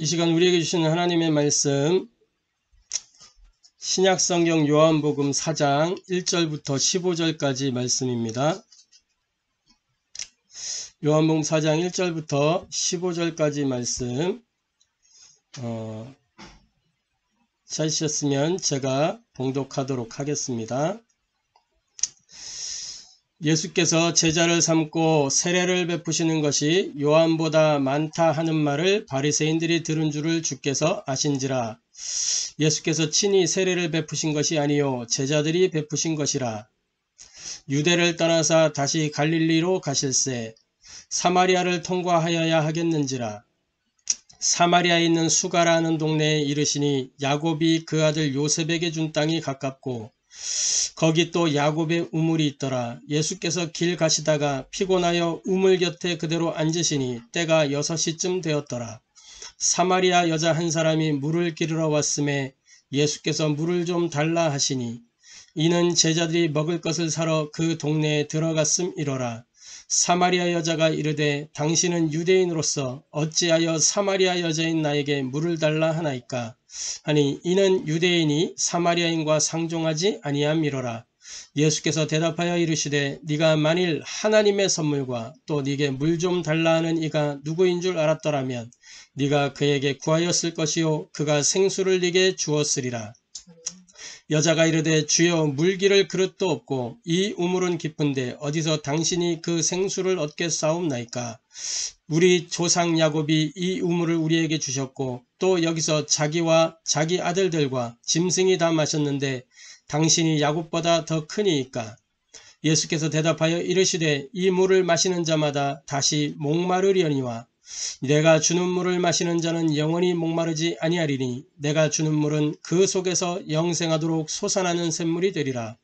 이 시간 우리에게 주시는 하나님의 말씀 신약성경 요한복음 4장 1절부터 15절까지 말씀입니다. 요한복음 4장 1절부터 15절까지 말씀 찾으셨으면 제가 봉독하도록 하겠습니다. 예수께서 제자를 삼고 세례를 베푸시는 것이 요한보다 많다 하는 말을 바리새인들이 들은 줄을 주께서 아신지라. 예수께서 친히 세례를 베푸신 것이 아니요 제자들이 베푸신 것이라. 유대를 떠나사 다시 갈릴리로 가실새 사마리아를 통과하여야 하겠는지라. 사마리아에 있는 수가라는 동네에 이르시니 야곱이 그 아들 요셉에게 준 땅이 가깝고 거기 또 야곱의 우물이 있더라. 예수께서 길 가시다가 피곤하여 우물 곁에 그대로 앉으시니 때가 6시쯤 되었더라. 사마리아 여자 한 사람이 물을 기르러 왔음에 예수께서 물을 좀 달라 하시니 이는 제자들이 먹을 것을 사러 그 동네에 들어갔음이로라. 사마리아 여자가 이르되 당신은 유대인으로서 어찌하여 사마리아 여자인 나에게 물을 달라 하나이까 하니 이는 유대인이 사마리아인과 상종하지 아니함이로라. 예수께서 대답하여 이르시되 네가 만일 하나님의 선물과 또 네게 물 좀 달라 하는 이가 누구인 줄 알았더라면 네가 그에게 구하였을 것이요 그가 생수를 네게 주었으리라. 여자가 이르되 주여 물기를 그릇도 없고 이 우물은 깊은데 어디서 당신이 그 생수를 얻겠사옵나이까. 우리 조상 야곱이 이 우물을 우리에게 주셨고 또 여기서 자기와 자기 아들들과 짐승이 다 마셨는데 당신이 야곱보다 더 크니이까. 예수께서 대답하여 이르시되 이 물을 마시는 자마다 다시 목마르려니와 내가 주는 물을 마시는 자는 영원히 목마르지 아니하리니 내가 주는 물은 그 속에서 영생하도록 솟아나는 샘물이 되리라.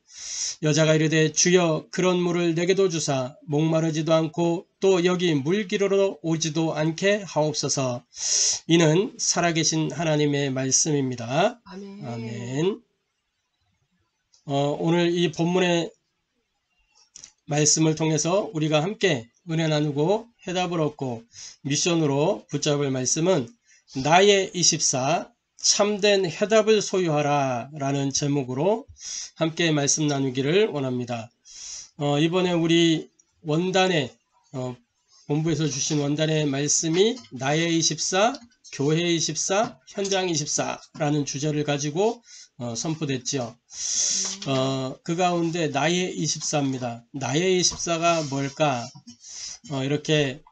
여자가 이르되 주여 그런 물을 내게도 주사 목마르지도 않고 또 여기 물 기르러 오지도 않게 하옵소서. 이는 살아계신 하나님의 말씀입니다. 아멘. 아멘. 오늘 이 본문의 말씀을 통해서 우리가 함께 은혜 나누고 해답을 얻고 미션으로 붙잡을 말씀은 나의 24 참된 해답을 소유하라 라는 제목으로 함께 말씀 나누기를 원합니다. 이번에 우리 원단에 본부에서 주신 원단의 말씀이 나의 24, 교회 24, 현장 24 라는 주제를 가지고 선포됐죠. 그 가운데 나의 24입니다. 나의 24가 뭘까? 이렇게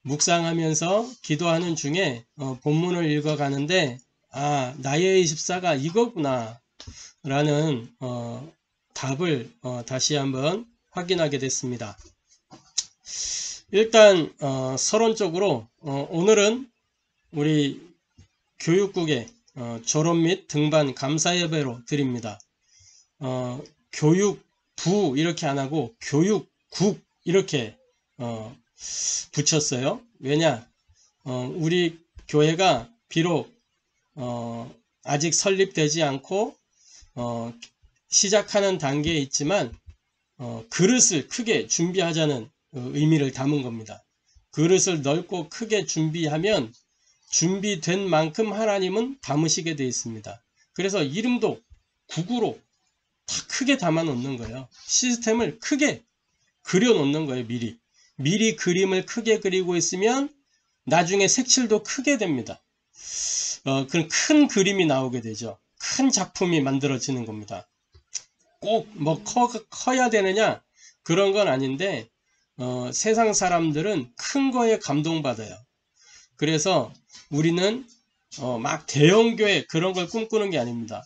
묵상하면서 기도하는 중에 본문을 읽어가는데 나의 24가 이거구나 라는 답을 다시 한번 확인하게 됐습니다. 일단 서론적으로 오늘은 우리 교육국의 졸업 및 등반 감사 예배로 드립니다. 교육부 이렇게 안 하고 교육국 이렇게 붙였어요. 왜냐? 우리 교회가 비록 아직 설립되지 않고 시작하는 단계에 있지만 그릇을 크게 준비하자는 의미를 담은 겁니다. 그릇을 넓고 크게 준비하면 준비된 만큼 하나님은 담으시게 되어 있습니다. 그래서 이름도 국으로 다 크게 담아 놓는 거예요. 시스템을 크게 그려 놓는 거예요. 미리 그림을 크게 그리고 있으면 나중에 색칠도 크게 됩니다. 그런 큰 그림이 나오게 되죠. 큰 작품이 만들어지는 겁니다. 꼭 뭐 커야 되느냐 그런 건 아닌데 세상 사람들은 큰 거에 감동받아요. 그래서 우리는 막 대형교회 그런 걸 꿈꾸는 게 아닙니다.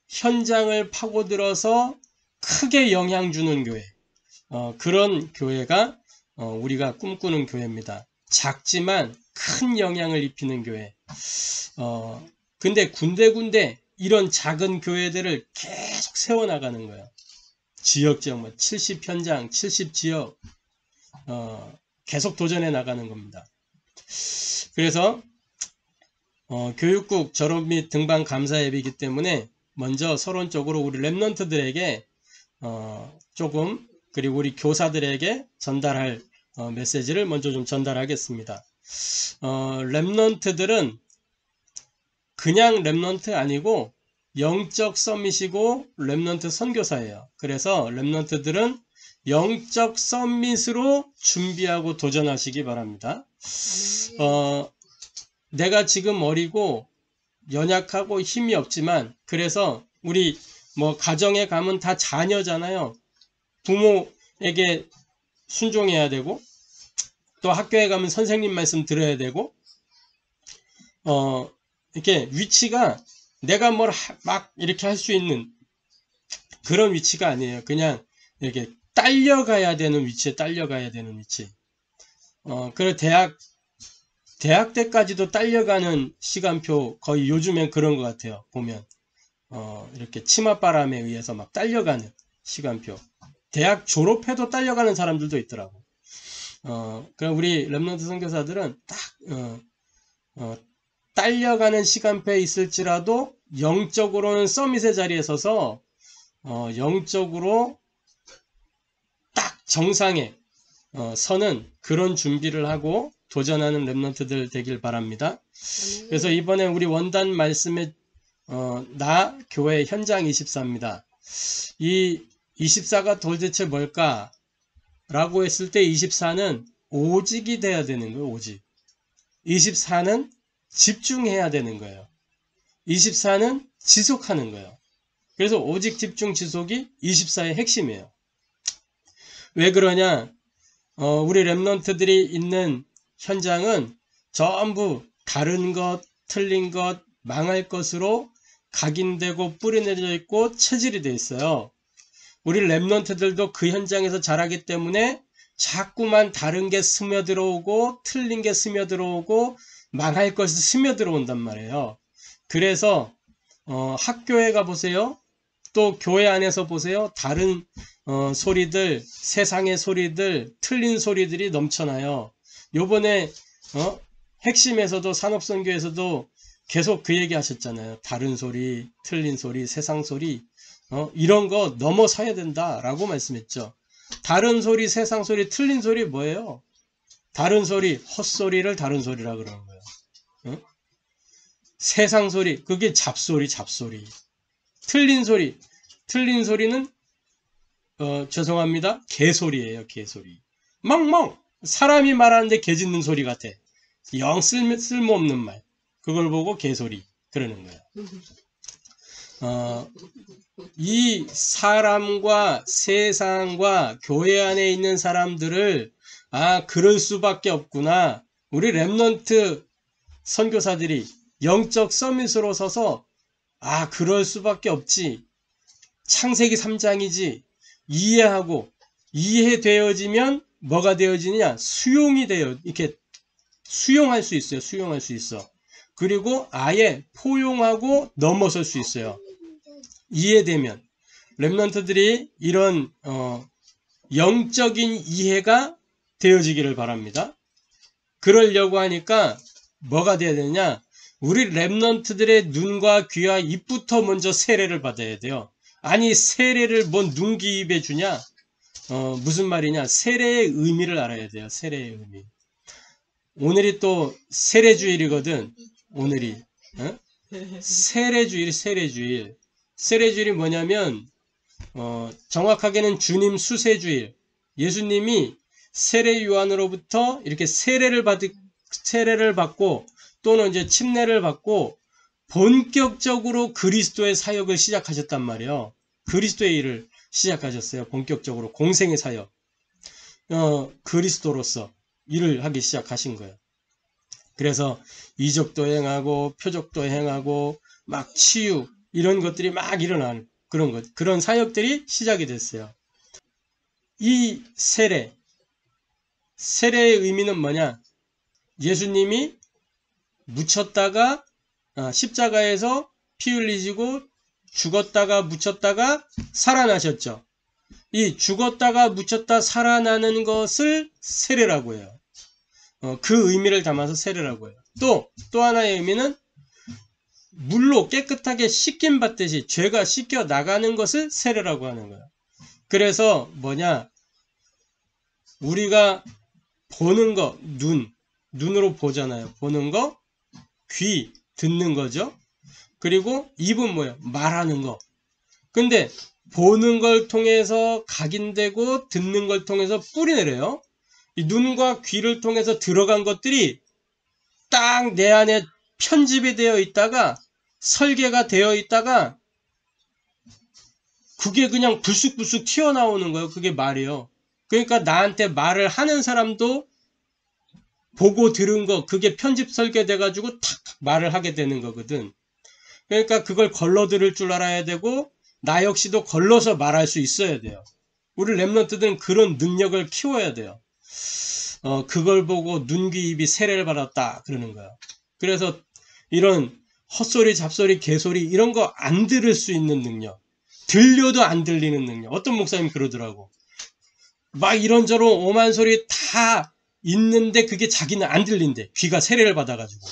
현장을 파고들어서 크게 영향 주는 교회, 그런 교회가 우리가 꿈꾸는 교회입니다. 작지만 큰 영향을 입히는 교회. 근데 군데군데 이런 작은 교회들을 계속 세워나가는 거예요. 지역적 70현장, 70지역 계속 도전해 나가는 겁니다. 그래서 교육국 졸업 및 등반 감사 예배이기 때문에 먼저 서론적으로 우리 랩런트들에게 조금 그리고 우리 교사들에게 전달할 메시지를 먼저 좀 전달하겠습니다. 렘넌트들은 그냥 렘넌트 아니고 영적 서밋이고 렘넌트 선교사예요. 그래서 렘넌트들은 영적 서밋으로 준비하고 도전하시기 바랍니다. 내가 지금 어리고 연약하고 힘이 없지만, 그래서 우리 뭐 가정에 가면 다 자녀잖아요. 부모에게 순종해야 되고, 또 학교에 가면 선생님 말씀 들어야 되고, 이렇게 위치가 내가 뭘 막 이렇게 할 수 있는 그런 위치가 아니에요. 그냥 이렇게 딸려가야 되는 위치에 딸려가야 되는 위치. 그래 대학 때까지도 딸려가는 시간표 거의 요즘엔 그런 것 같아요. 보면 이렇게 치맛바람에 의해서 막 딸려가는 시간표. 대학 졸업해도 딸려가는 사람들도 있더라고. 그럼 우리 렘넌트 선교사들은 딱 딸려가는 시간표에 있을지라도 영적으로는 서밋의 자리에 서서 영적으로 딱 정상에 서는 그런 준비를 하고 도전하는 렘넌트들 되길 바랍니다. 그래서 이번에 우리 원단 말씀에 나 교회 현장 24입니다. 이 24가 도대체 뭘까? 라고 했을 때 24는 오직이 돼야 되는 거예요. 오직. 24는 집중해야 되는 거예요. 24는 지속하는 거예요. 그래서 오직 집중 지속이 24의 핵심이에요. 왜 그러냐? 우리 렘넌트들이 있는 현장은 전부 다른 것, 틀린 것, 망할 것으로 각인되고 뿌리내려 있고 체질이 돼 있어요. 우리 렘넌트들도 그 현장에서 자라기 때문에 자꾸만 다른 게 스며들어오고 틀린 게 스며들어오고 망할 것이 스며들어온단 말이에요. 그래서 학교에 가보세요. 또 교회 안에서 보세요. 다른 소리들, 세상의 소리들, 틀린 소리들이 넘쳐나요. 요번에 핵심에서도 산업선교에서도 계속 그 얘기 하셨잖아요. 다른 소리, 틀린 소리, 세상 소리 이런 거 넘어서야 된다라고 말씀했죠. 다른 소리, 세상 소리, 틀린 소리 뭐예요? 다른 소리, 헛소리를 다른 소리라 그러는 거예요. 세상 소리, 그게 잡소리. 틀린 소리는 죄송합니다. 개소리예요. 개소리. 멍멍. 사람이 말하는데 개 짖는 소리 같아. 영 쓸모없는 말. 그걸 보고 개소리 그러는 거예요. 이 사람과 세상과 교회 안에 있는 사람들을 그럴 수밖에 없구나. 우리 렘넌트 선교사들이 영적 서밋으로 서서 그럴 수밖에 없지. 창세기 3장이지. 이해하고 이해되어지면 뭐가 되어지느냐? 수용이 되어 이렇게 수용할 수 있어요. 수용할 수 있어. 그리고 아예 포용하고 넘어설 수 있어요. 이해되면. 렘넌트들이 이런 영적인 이해가 되어지기를 바랍니다. 그러려고 하니까 뭐가 돼야 되느냐? 우리 렘넌트들의 눈과 귀와 입부터 먼저 세례를 받아야 돼요. 아니 세례를 뭔 눈기 입에 주냐? 무슨 말이냐? 세례의 의미를 알아야 돼요. 세례의 의미. 오늘이 또 세례주일이거든. 오늘이 세례주일. 세례주일이 뭐냐면 정확하게는 주님 수세주일. 예수님이 세례 요한으로부터 이렇게 세례를 받고 또는 이제 침례를 받고 본격적으로 그리스도의 사역을 시작하셨단 말이에요. 그리스도의 일을 시작하셨어요. 본격적으로 공생의 사역. 그리스도로서 일을 하기 시작하신 거예요. 그래서 이적도 행하고 표적도 행하고 막 치유 이런 것들이 막 일어나는 그런 사역들이 시작이 됐어요. 이 세례의 의미는 뭐냐? 예수님이 묻혔다가 십자가에서 피 흘리시고 죽었다가 묻혔다가 살아나셨죠. 이 죽었다가 묻혔다 살아나는 것을 세례라고 해요. 그 의미를 담아서 세례라고 해요. 또 하나의 의미는 물로 깨끗하게 씻김 받듯이 죄가 씻겨 나가는 것을 세례라고 하는 거예요. 그래서 뭐냐? 우리가 보는 거, 눈, 눈으로 보잖아요. 보는 거, 귀, 듣는 거죠. 그리고 입은 뭐예요? 말하는 거. 근데 보는 걸 통해서 각인되고 듣는 걸 통해서 뿌리내려요. 이 눈과 귀를 통해서 들어간 것들이 딱 내 안에 편집이 되어 있다가 설계가 되어 있다가 그게 그냥 불쑥불쑥 튀어나오는 거예요. 그게 말이에요. 그러니까 나한테 말을 하는 사람도 보고 들은 거 그게 편집 설계돼 가지고 탁 말을 하게 되는 거거든. 그러니까 그걸 걸러 들을 줄 알아야 되고 나 역시도 걸러서 말할 수 있어야 돼요. 우리 랩런트들은 그런 능력을 키워야 돼요. 그걸 보고 눈, 귀, 입이 세례를 받았다 그러는 거예요. 그래서 이런 헛소리, 잡소리, 개소리 이런 거 안 들을 수 있는 능력, 들려도 안 들리는 능력. 어떤 목사님 그러더라고. 막 이런저런 오만 소리 다 있는데 그게 자기는 안 들린대. 귀가 세례를 받아가지고.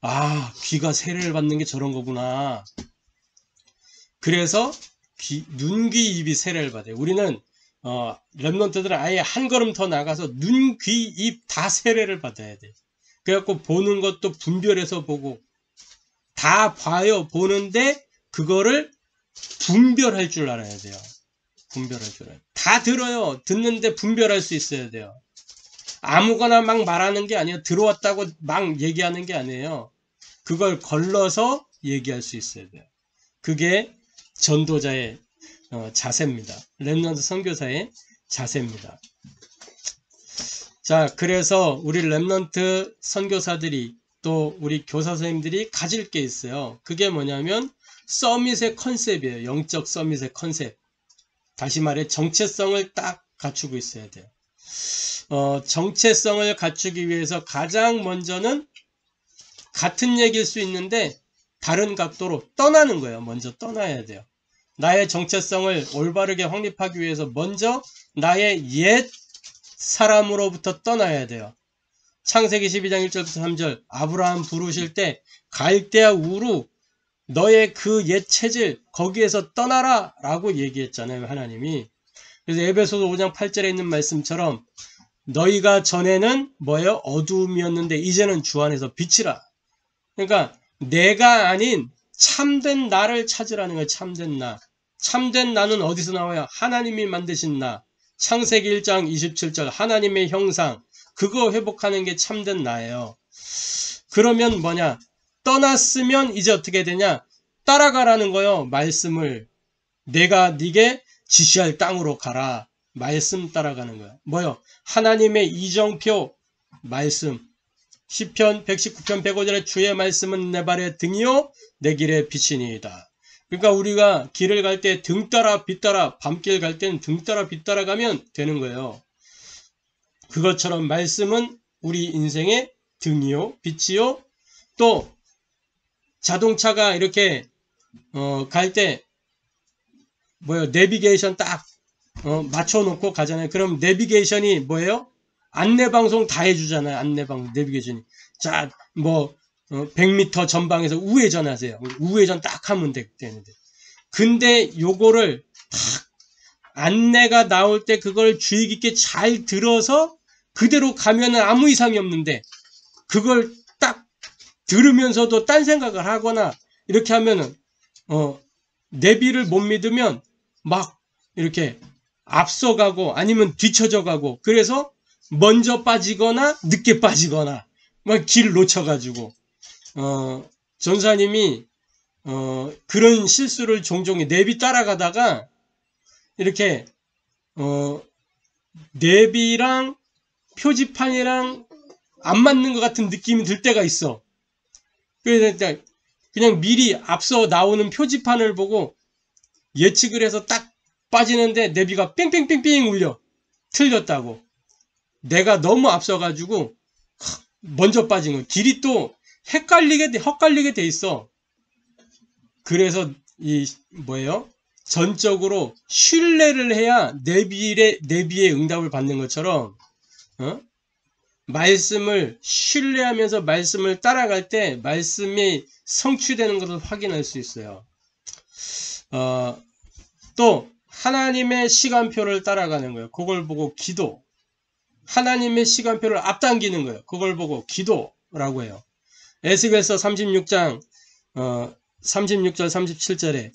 아, 귀가 세례를 받는 게 저런 거구나. 그래서 눈, 귀, 입이 세례를 받아요. 우리는 랩런트들은 아예 한 걸음 더 나가서 눈, 귀, 입 다 세례를 받아야 돼. 그래갖고 보는 것도 분별해서 보고 다 봐요. 보는데 그거를 분별할 줄 알아야 돼요. 분별할 줄 알아요. 다 들어요. 듣는데 분별할 수 있어야 돼요. 아무거나 막 말하는 게 아니에요. 들어왔다고 막 얘기하는 게 아니에요. 그걸 걸러서 얘기할 수 있어야 돼요. 그게 전도자의 자세입니다. 랩런트 선교사의 자세입니다. 자, 그래서 우리 랩런트 선교사들이 또 우리 교사 선생님들이 가질 게 있어요. 그게 뭐냐면 서밋의 컨셉이에요. 영적 서밋의 컨셉. 다시 말해 정체성을 딱 갖추고 있어야 돼요. 정체성을 갖추기 위해서 가장 먼저는 같은 얘기일 수 있는데 다른 각도로 떠나는 거예요. 먼저 떠나야 돼요. 나의 정체성을 올바르게 확립하기 위해서 먼저 나의 옛 사람으로부터 떠나야 돼요. 창세기 12장 1절부터 3절 아브라함 부르실 때 갈대아 우루 너의 그 옛 체질 거기에서 떠나라 라고 얘기했잖아요. 하나님이. 그래서 에베소서 5장 8절에 있는 말씀처럼 너희가 전에는 뭐예요? 어두움이었는데 이제는 주 안에서 빛이라. 그러니까 내가 아닌 참된 나를 찾으라는 거예요. 참된 나. 참된 나는 어디서 나와요? 하나님이 만드신 나. 창세기 1장 27절 하나님의 형상. 그거 회복하는 게 참된 나예요. 그러면 뭐냐? 떠났으면 이제 어떻게 되냐? 따라가라는 거예요. 말씀을. 내가 네게 지시할 땅으로 가라. 말씀 따라가는 거야. 뭐요? 하나님의 이정표 말씀. 시편 119편 105절에 주의 말씀은 내 발의 등이요 내 길의 빛이니이다. 그러니까 우리가 길을 갈 때 등 따라 빛 따라 밤길 갈 때는 등 따라 빛 따라 가면 되는 거예요. 그것처럼 말씀은 우리 인생의 등이요 빛이요. 또 자동차가 이렇게 갈 때 뭐예요? 내비게이션 딱 맞춰놓고 가잖아요. 그럼 내비게이션이 뭐예요? 안내방송 다 해주잖아요. 안내방송, 내비게이션이. 자, 뭐 100m 전방에서 우회전하세요. 우회전 딱 하면 되는데. 근데 요거를 딱 안내가 나올 때 그걸 주의 깊게 잘 들어서 그대로 가면은 아무 이상이 없는데 그걸 딱 들으면서도 딴 생각을 하거나 이렇게 하면은 내비를 못 믿으면 막 이렇게 앞서가고 아니면 뒤쳐져 가고 그래서 먼저 빠지거나 늦게 빠지거나 막 길 놓쳐가지고 전사님이 그런 실수를 종종 내비 따라가다가 이렇게 내비랑 표지판이랑 안 맞는 것 같은 느낌이 들 때가 있어. 그래서 그냥 미리 앞서 나오는 표지판을 보고 예측을 해서 딱 빠지는데 내비가 뺑뺑뺑뺑 울려. 틀렸다고. 내가 너무 앞서가지고 먼저 빠진 거. 길이 또 헷갈리게 돼 있어. 그래서 뭐예요? 전적으로 신뢰를 해야 내비의 응답을 받는 것처럼 말씀을 신뢰하면서 말씀을 따라갈 때 말씀이 성취되는 것을 확인할 수 있어요. 또 하나님의 시간표를 따라가는 거예요. 그걸 보고 기도. 하나님의 시간표를 앞당기는 거예요. 그걸 보고 기도라고 해요. 에스겔서 36장 36절 37절에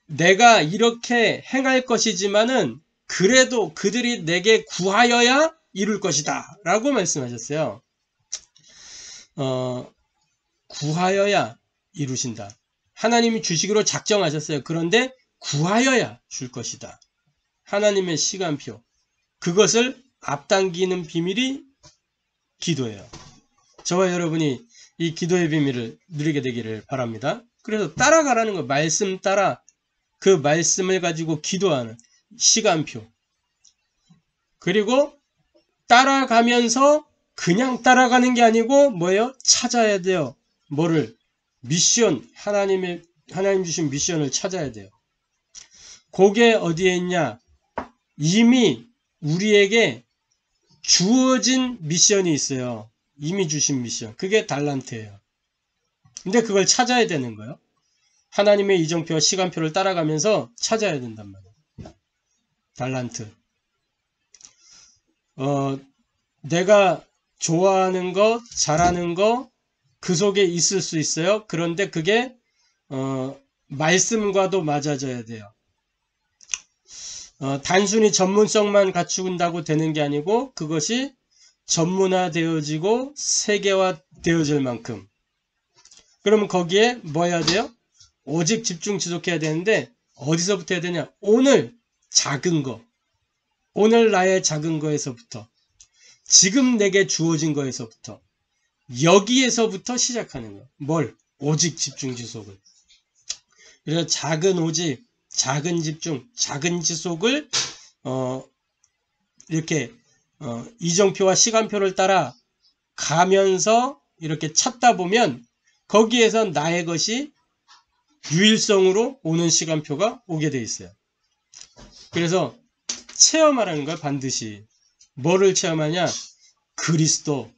내가 이렇게 행할 것이지만은 그래도 그들이 내게 구하여야 이룰 것이다 라고 말씀하셨어요. 구하여야 이루신다. 하나님이 주시기로 작정하셨어요. 그런데 구하여야 줄 것이다. 하나님의 시간표. 그것을 앞당기는 비밀이 기도예요. 저와 여러분이 이 기도의 비밀을 누리게 되기를 바랍니다. 그래서 따라가라는 거, 말씀 따라 그 말씀을 가지고 기도하는 시간표. 그리고 따라가면서 그냥 따라가는 게 아니고 뭐예요? 찾아야 돼요. 뭐를? 미션, 하나님 주신 미션을 찾아야 돼요. 그게 어디에 있냐? 이미 우리에게 주어진 미션이 있어요. 이미 주신 미션. 그게 달란트예요. 근데 그걸 찾아야 되는 거예요. 하나님의 이정표와 시간표를 따라가면서 찾아야 된단 말이에요. 달란트. 내가 좋아하는 거, 잘하는 거, 그 속에 있을 수 있어요. 그런데 그게 말씀과도 맞아져야 돼요. 단순히 전문성만 갖춘다고 되는 게 아니고 그것이 전문화되어지고 세계화되어질 만큼. 그러면 거기에 뭐 해야 돼요? 오직 집중 지속해야 되는데 어디서부터 해야 되냐? 오늘 작은 거. 오늘 나의 작은 거에서부터. 지금 내게 주어진 거에서부터. 여기에서부터 시작하는 거예요. 뭘? 오직 집중 지속을. 그래서 작은 오직, 작은 집중, 작은 지속을 이렇게 이정표와 시간표를 따라 가면서 이렇게 찾다 보면 거기에서 나의 것이 유일성으로 오는 시간표가 오게 돼 있어요. 그래서 체험하라는 거야, 반드시. 뭐를 체험하냐? 그리스도,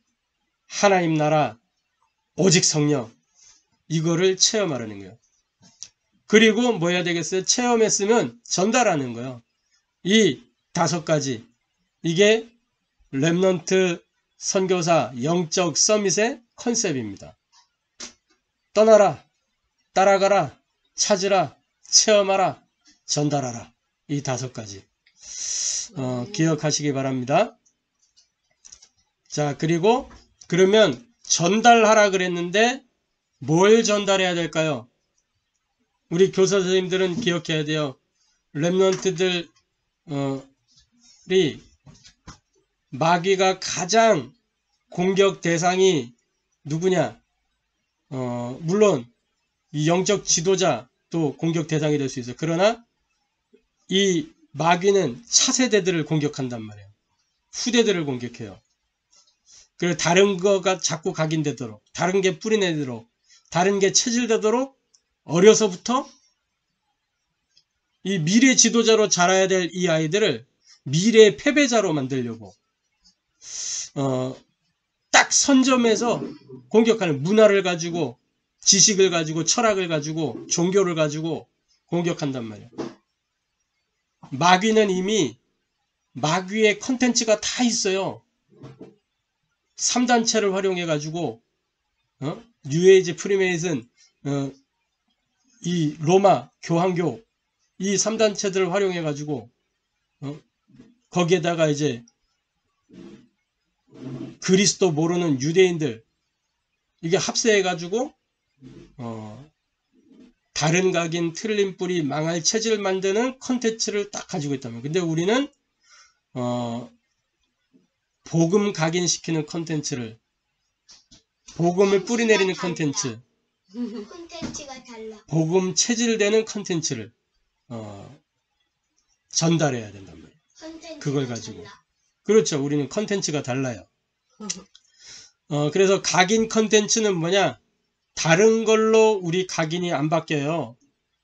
하나님 나라, 오직 성령. 이거를 체험하라는 거예요. 그리고 뭐 해야 되겠어요? 체험했으면 전달하는 거예요. 이 5가지. 이게 렘넌트 선교사 영적 서밋의 컨셉입니다. 떠나라, 따라가라, 찾으라, 체험하라, 전달하라. 이 5가지. 기억하시기 바랍니다. 자, 그리고 그러면 전달하라 그랬는데 뭘 전달해야 될까요? 우리 교사 선생님들은 기억해야 돼요. 렘넌트들이 마귀가 가장 공격 대상이 누구냐? 물론 이 영적 지도자도 공격 대상이 될 수 있어요. 그러나 이 마귀는 차세대들을 공격한단 말이에요. 후대들을 공격해요. 그리고 다른 거가 자꾸 각인되도록, 다른 게 뿌리내도록, 다른 게 체질되도록 어려서부터 이 미래 지도자로 자라야 될 이 아이들을 미래의 패배자로 만들려고 딱 선점해서 공격하는, 문화를 가지고, 지식을 가지고, 철학을 가지고, 종교를 가지고 공격한단 말이에요. 마귀는 이미 마귀의 컨텐츠가 다 있어요. 3단체를 활용해 가지고 뉴에이지, 프리메이슨, 이 로마 교황교, 이 3단체들을 활용해 가지고 거기에다가 이제 그리스도 모르는 유대인들, 이게 합세해 가지고 다른 각인, 틀린 뿌리, 망할 체질을 만드는 컨텐츠를 딱 가지고 있다면, 근데 우리는 복음 각인시키는 컨텐츠를, 복음을 뿌리내리는 컨텐츠, 콘텐츠가 달라. 복음 체질되는 컨텐츠를 전달해야 된단 말이에요. 그걸 가지고. 달라. 그렇죠. 우리는 컨텐츠가 달라요. 그래서 각인 컨텐츠는 뭐냐? 다른 걸로 우리 각인이 안 바뀌어요.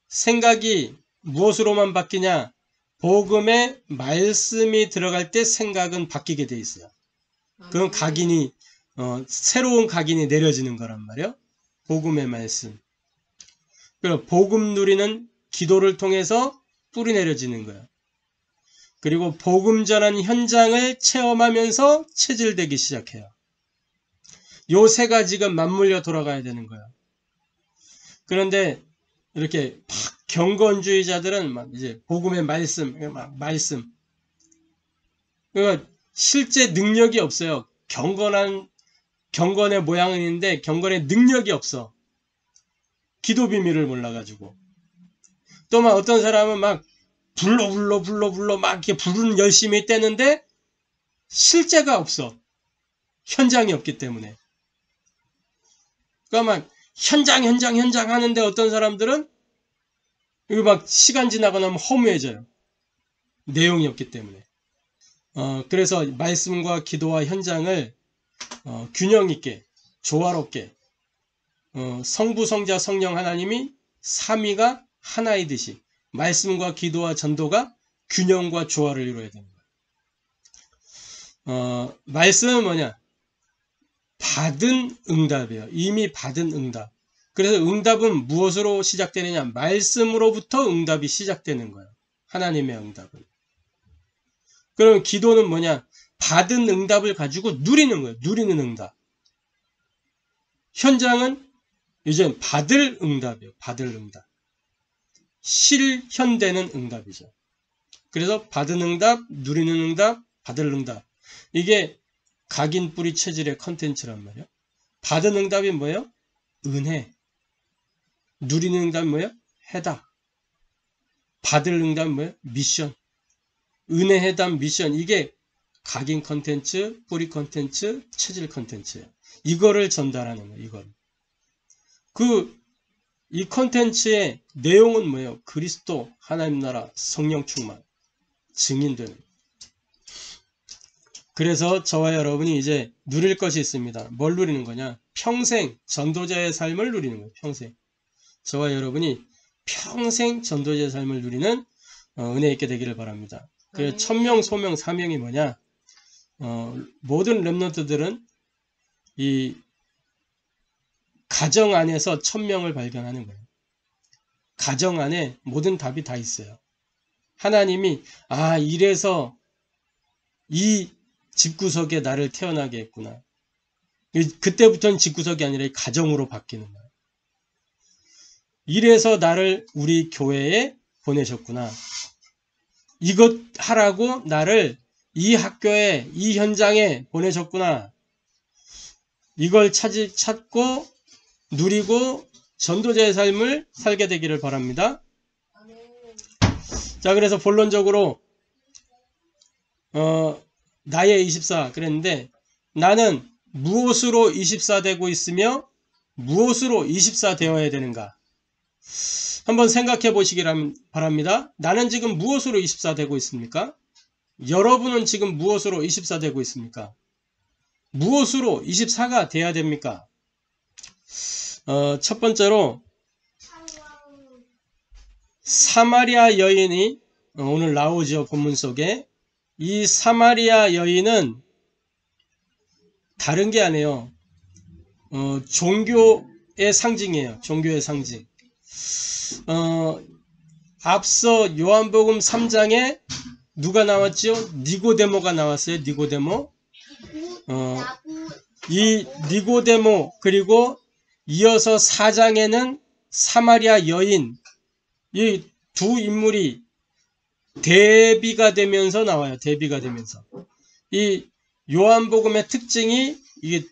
생각이 무엇으로만 바뀌냐? 복음의 말씀이 들어갈 때 생각은 바뀌게 돼 있어요. 그건 각인이 새로운 각인이 내려지는 거란 말이에요. 복음의 말씀. 그리고 복음 누리는 기도를 통해서 뿌리 내려지는 거예요. 그리고 복음 전하는 현장을 체험하면서 체질되기 시작해요. 요 세 가지가 맞물려 돌아가야 되는 거예요. 그런데 이렇게 막 경건주의자들은 막 이제 복음의 말씀. 그러니까 실제 능력이 없어요. 경건의 모양은 있는데 경건의 능력이 없어. 기도 비밀을 몰라가지고. 또 막 어떤 사람은 막 불러 막 이렇게 불은 열심히 떼는데 실제가 없어. 현장이 없기 때문에. 그러니까 막 현장 하는데 어떤 사람들은 이거 막 시간 지나고 나면 허무해져요. 내용이 없기 때문에. 그래서 말씀과 기도와 현장을 균형 있게, 조화롭게, 성부, 성자, 성령 하나님이 삼위가 하나이듯이 말씀과 기도와 전도가 균형과 조화를 이루어야 됩니다. 말씀은 뭐냐? 받은 응답이에요. 이미 받은 응답. 그래서 응답은 무엇으로 시작되느냐? 말씀으로부터 응답이 시작되는 거예요. 하나님의 응답은. 그럼 기도는 뭐냐? 받은 응답을 가지고 누리는 거예요. 누리는 응답. 현장은 이제 받을 응답이에요. 받을 응답. 실현되는 응답이죠. 그래서 받은 응답, 누리는 응답, 받을 응답. 이게 각인 뿌리 체질의 컨텐츠란 말이에요. 받은 응답이 뭐예요? 은혜. 누리는 응답이 뭐예요? 해답. 받을 응답이 뭐예요? 미션. 은혜, 해답, 미션. 이게 각인 컨텐츠, 뿌리 컨텐츠, 체질 컨텐츠예요. 이거를 전달하는 거예요. 이걸. 이 컨텐츠의 내용은 뭐예요? 그리스도, 하나님 나라, 성령 충만, 증인되는. 그래서 저와 여러분이 이제 누릴 것이 있습니다. 뭘 누리는 거냐? 평생 전도자의 삶을 누리는 거예요. 평생. 저와 여러분이 평생 전도자의 삶을 누리는 은혜 있게 되기를 바랍니다. 그래서 천명, 소명, 사명이 뭐냐? 모든 렘넌트들은 이 가정 안에서 천명을 발견하는 거예요. 가정 안에 모든 답이 다 있어요. 하나님이 이래서 이 집구석에 나를 태어나게 했구나. 그때부터는 집구석이 아니라 가정으로 바뀌는 거예요. 이래서 나를 우리 교회에 보내셨구나. 이것 하라고 나를 이 학교에, 이 현장에 보내셨구나. 이걸 찾고 누리고 전도자의 삶을 살게 되기를 바랍니다. 자, 그래서 본론적으로 나의 24 그랬는데 나는 무엇으로 24 되고 있으며 무엇으로 24 되어야 되는가? 한번 생각해 보시기를 바랍니다. 나는 지금 무엇으로 24 되고 있습니까? 여러분은 지금 무엇으로 24 되고 있습니까? 무엇으로 24가 돼야 됩니까? 첫 번째로 사마리아 여인이 오늘 나오죠. 본문 속에. 이 사마리아 여인은 다른 게 아니에요. 종교의 상징이에요. 종교의 상징. 앞서 요한복음 3장에 누가 나왔죠? 니고데모가 나왔어요. 니고데모. 이 니고데모 그리고 이어서 4장에는 사마리아 여인 이 두 인물이 대비가 되면서 나와요. 대비가 되면서. 이 요한복음의 특징이 이게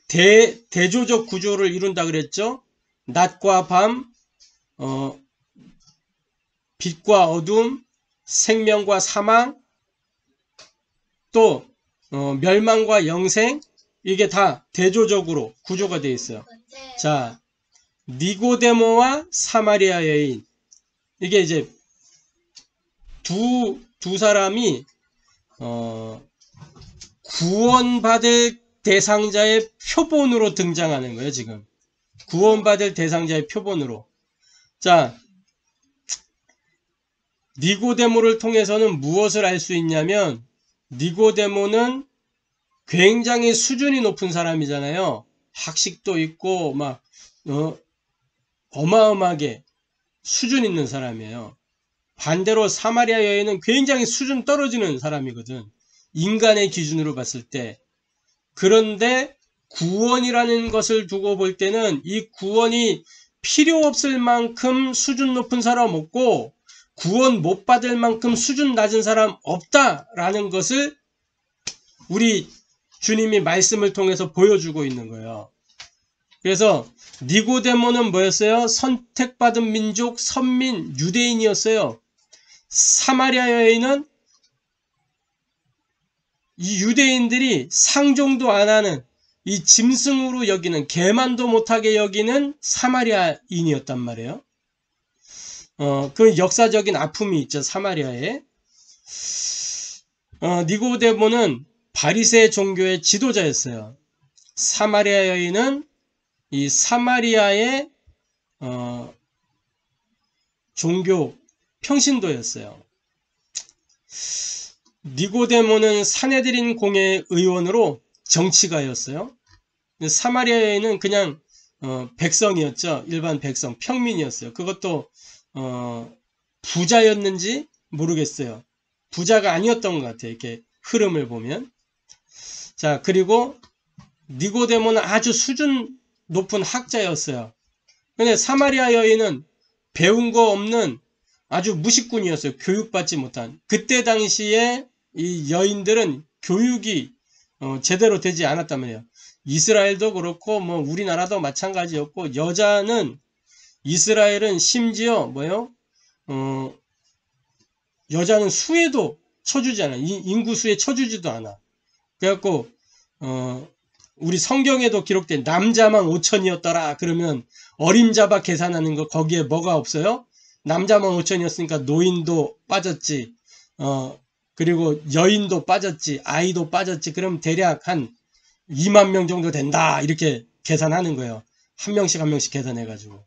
대조적 구조를 이룬다 그랬죠. 낮과 밤, 빛과 어둠, 생명과 사망, 또 멸망과 영생, 이게 다 대조적으로 구조가 되어 있어요. 자, 니고데모와 사마리아 여인, 이게 이제 두 사람이 구원받을 대상자의 표본으로 등장하는 거예요. 지금 구원받을 대상자의 표본으로. 자, 니고데모를 통해서는 무엇을 알 수 있냐면 니고데모는 굉장히 수준이 높은 사람이잖아요. 학식도 있고 막 어마어마하게 수준 있는 사람이에요. 반대로 사마리아 여인은 굉장히 수준 떨어지는 사람이거든. 인간의 기준으로 봤을 때. 그런데 구원이라는 것을 두고 볼 때는 이 구원이 필요 없을 만큼 수준 높은 사람 없고 구원 못 받을 만큼 수준 낮은 사람 없다라는 것을 우리 주님이 말씀을 통해서 보여주고 있는 거예요. 그래서 니고데모는 뭐였어요? 선택받은 민족, 선민, 유대인이었어요. 사마리아 여인은 이 유대인들이 상종도 안 하는 이 짐승으로 여기는, 개만도 못하게 여기는 사마리아인이었단 말이에요. 그 역사적인 아픔이 있죠, 사마리아에. 니고데모는 바리새 종교의 지도자였어요. 사마리아 여인은 이 사마리아의 종교 평신도였어요. 니고데모는 사내들인 공회 의원으로 정치가였어요. 사마리아 여인은 그냥 백성이었죠. 일반 백성, 평민이었어요. 그것도 부자였는지 모르겠어요. 부자가 아니었던 것 같아요. 이렇게 흐름을 보면. 자, 그리고 니고데모는 아주 수준 높은 학자였어요. 근데 사마리아 여인은 배운 거 없는 아주 무식꾼이었어요. 교육받지 못한. 그때 당시에 이 여인들은 교육이 제대로 되지 않았단 말이에요. 이스라엘도 그렇고 뭐 우리나라도 마찬가지였고, 여자는 이스라엘은 심지어 뭐요? 여자는 수에도 쳐주지 않아. 인구수에 쳐주지도 않아. 그래갖고 우리 성경에도 기록된 남자만 5천이었더라 그러면 어림잡아 계산하는 거 거기에 뭐가 없어요? 남자만 5천이었으니까 노인도 빠졌지, 그리고 여인도 빠졌지, 아이도 빠졌지. 그럼 대략 한 2만 명 정도 된다 이렇게 계산하는 거예요. 한 명씩 한 명씩 계산해가지고.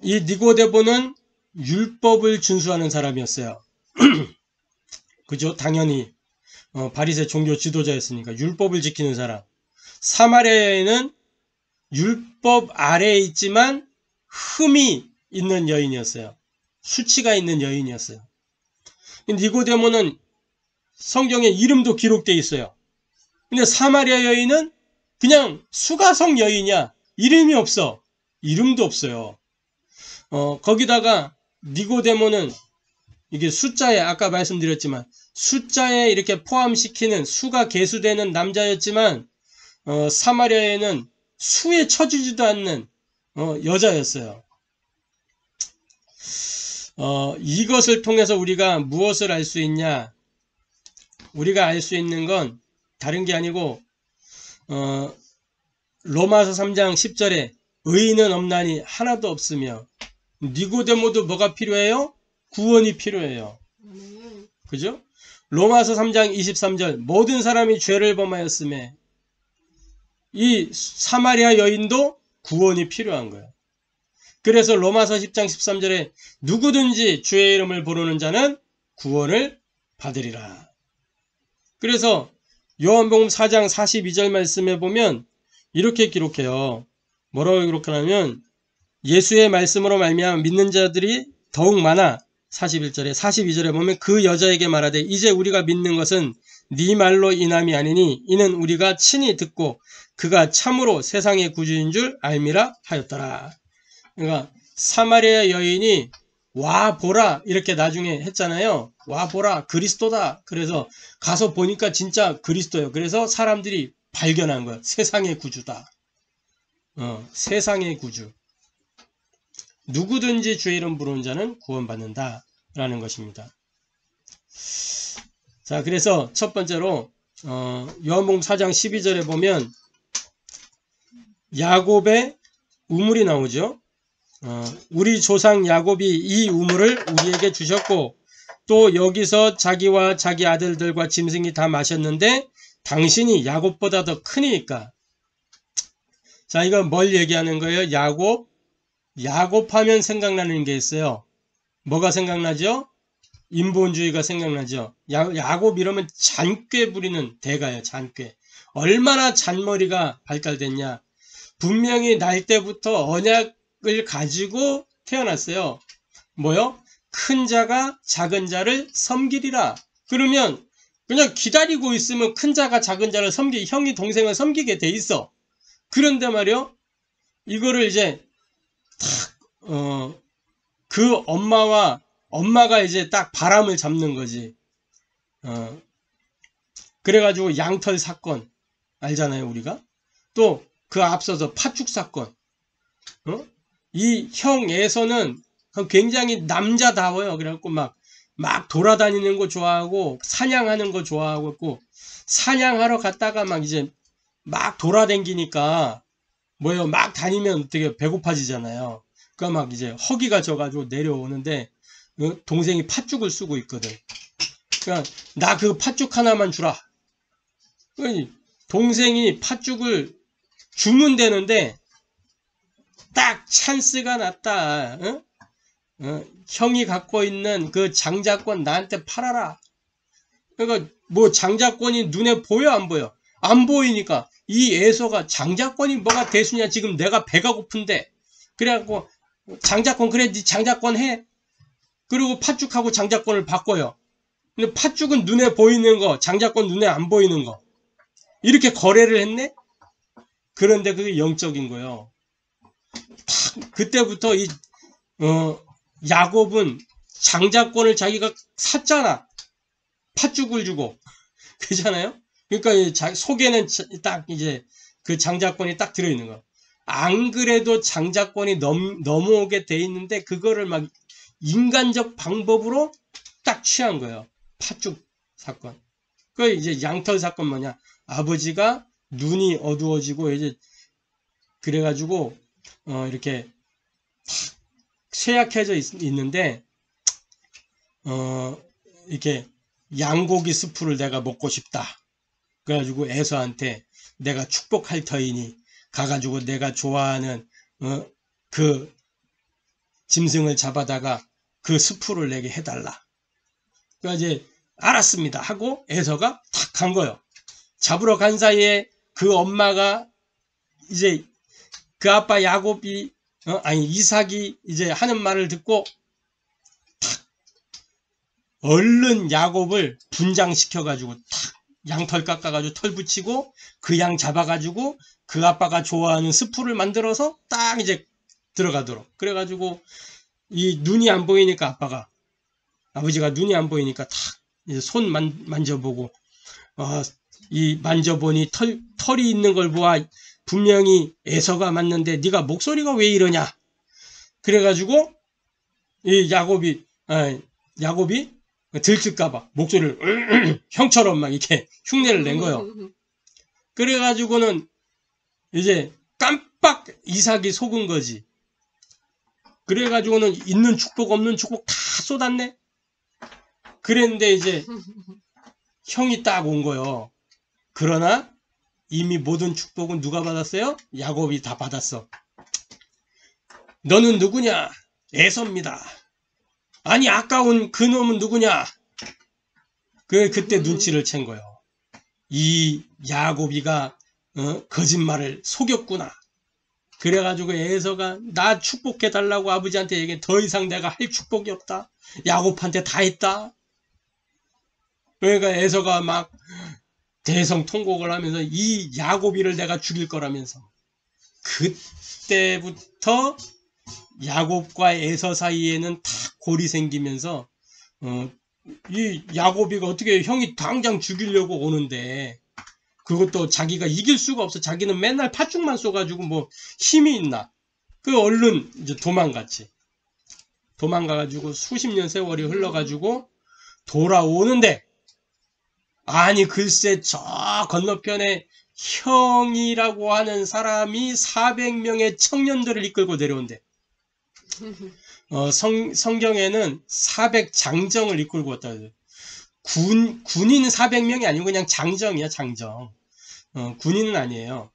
이 니고데모는 율법을 준수하는 사람이었어요. 그죠? 당연히 바리새 종교 지도자였으니까 율법을 지키는 사람. 사마리아에는 율법 아래에 있지만 흠이 있는 여인이었어요. 수치가 있는 여인이었어요. 니고데모는 성경에 이름도 기록되어 있어요. 근데 사마리아 여인은 그냥 수가성 여인이야. 이름이 없어. 이름도 없어요. 거기다가 니고데모는 이게 숫자에, 아까 말씀드렸지만 숫자에 이렇게 포함시키는 수가 계수되는 남자였지만 사마리아에는 수에 쳐주지도 않는 여자였어요. 이것을 통해서 우리가 무엇을 알 수 있냐? 우리가 알 수 있는 건 다른 게 아니고 로마서 3장 10절에 의인은 없나니 하나도 없으며, 니고데모도 뭐가 필요해요? 구원이 필요해요. 그죠? 로마서 3장 23절 모든 사람이 죄를 범하였음에, 이 사마리아 여인도 구원이 필요한 거예요. 그래서 로마서 10장 13절에 누구든지 주의 이름을 부르는 자는 구원을 받으리라. 그래서 요한복음 4장 42절 말씀에 보면 이렇게 기록해요. 뭐라고 기록하냐면, 예수의 말씀으로 말미암아 믿는 자들이 더욱 많아. 41절에 42절에 보면 그 여자에게 말하되 이제 우리가 믿는 것은 네 말로 인함이 아니니 이는 우리가 친히 듣고 그가 참으로 세상의 구주인 줄 알미라 하였더라. 그러니까 사마리아 여인이 와 보라 이렇게 나중에 했잖아요. 와 보라 그리스도다. 그래서 가서 보니까 진짜 그리스도예요. 그래서 사람들이 발견한 거예요. 세상의 구주다. 세상의 구주. 누구든지 주의 이름 부르는 자는 구원받는다 라는 것입니다. 자, 그래서 첫 번째로 요한복음 4장 12절에 보면 야곱의 우물이 나오죠. 우리 조상 야곱이 이 우물을 우리에게 주셨고 또 여기서 자기와 자기 아들들과 짐승이 다 마셨는데 당신이 야곱보다 더 크니까. 자, 이거 뭘 얘기하는 거예요? 야곱하면 생각나는 게 있어요. 뭐가 생각나죠? 인본주의가 생각나죠. 야곱 이러면 잔꾀 부리는 대가예요. 잔꾀. 얼마나 잔머리가 발달됐냐. 분명히 날 때부터 언약을 가지고 태어났어요. 뭐요? 큰 자가 작은 자를 섬기리라. 그러면 그냥 기다리고 있으면 큰 자가 작은 자를 형이 동생을 섬기게 돼 있어. 그런데 말이요, 이거를 이제 그 엄마가 이제 딱 바람을 잡는 거지. 그래가지고 양털 사건 알잖아요, 우리가. 또 그 앞서서 팥죽 사건. 이 형에서는 굉장히 남자다워요. 그래갖고 막 돌아다니는 거 좋아하고 사냥하는 거 좋아하고, 사냥하러 갔다가 막 이제 막 돌아다니니까 뭐요, 막 다니면 되게 배고파지잖아요. 그러니까 막 이제 허기가 져가지고 내려오는데 동생이 팥죽을 쓰고 있거든. 그러니까 나 그 팥죽 하나만 주라. 동생이 팥죽을 주면 되는데 딱 찬스가 났다. 형이 갖고 있는 그 장자권 나한테 팔아라. 그러니까 뭐 장자권이 눈에 보여 안 보여? 안 보이니까 이 애서가 장자권이 뭐가 대수냐, 지금 내가 배가 고픈데. 그래갖고 장자권, 그래 네 장자권 해. 그리고 팥죽하고 장자권을 바꿔요. 근데 팥죽은 눈에 보이는 거, 장자권 눈에 안 보이는 거, 이렇게 거래를 했네. 그런데 그게 영적인 거예요. 그때부터 야곱은 장자권을 자기가 샀잖아. 팥죽을 주고. 그잖아요? 그러니까 속에는 딱 이제 그 장자권이 딱 들어있는 거. 안 그래도 장자권이 넘어오게 돼 있는데 그거를 막 인간적 방법으로 딱 취한 거예요. 팥죽 사건. 그 이제 양털 사건 뭐냐? 아버지가 눈이 어두워지고 이제 그래가지고 이렇게 쇠약해져 있는데 이렇게 양고기 스프를 내가 먹고 싶다. 그래가지고 에서한테 내가 축복할 터이니 가가지고 내가 좋아하는 그 짐승을 잡아다가 그 스프를 내게 해달라. 그래서 이제 알았습니다 하고 에서가 탁 간 거예요. 잡으러 간 사이에 그 엄마가 이제 그 아빠 야곱이 이삭이 이제 하는 말을 듣고 탁 얼른 야곱을 분장시켜가지고 탁 양털 깎아가지고 털 붙이고 그 양 잡아가지고 그 아빠가 좋아하는 스프를 만들어서 딱 이제 들어가도록. 그래가지고 이 눈이 안 보이니까 아버지가 눈이 안 보이니까 탁 이제 손 만져보고 이 만져보니 털이 있는 걸 보아 분명히 에서가 맞는데 네가 목소리가 왜 이러냐. 그래가지고 이 야곱이 들킬까봐 목소리를 형처럼 막 이렇게 흉내를 낸 거예요. 그래가지고는 이제 깜빡 이삭이 속은 거지. 그래가지고는 있는 축복 없는 축복 다 쏟았네. 그랬는데 이제 형이 딱 온 거예요. 그러나 이미 모든 축복은 누가 받았어요? 야곱이 다 받았어. 너는 누구냐? 에서입니다. 아니 아까운 그 놈은 누구냐? 그때 눈치를 챈 거예요. 이 야곱이가 거짓말을 속였구나. 그래가지고 에서가 나 축복해달라고 아버지한테 얘기해. 더 이상 내가 할 축복이 없다. 야곱한테 다 했다. 그러니까 에서가 막 대성통곡을 하면서 이 야곱이를 내가 죽일 거라면서. 그때부터 야곱과 에서 사이에는 다 골이 생기면서 이 야곱이가 어떻게 형이 당장 죽이려고 오는데 그것도 자기가 이길 수가 없어. 자기는 맨날 팥죽만 쏘가지고 뭐 힘이 있나. 그 얼른 이제 도망가가지고 수십 년 세월이 흘러가지고 돌아오는데, 아니 글쎄 저 건너편에 형이라고 하는 사람이 400명의 청년들을 이끌고 내려온대. 성경에는 400장정을 이끌고 왔다. 군인 400명이 아니고 그냥 장정이야, 장정. 군인은 아니에요.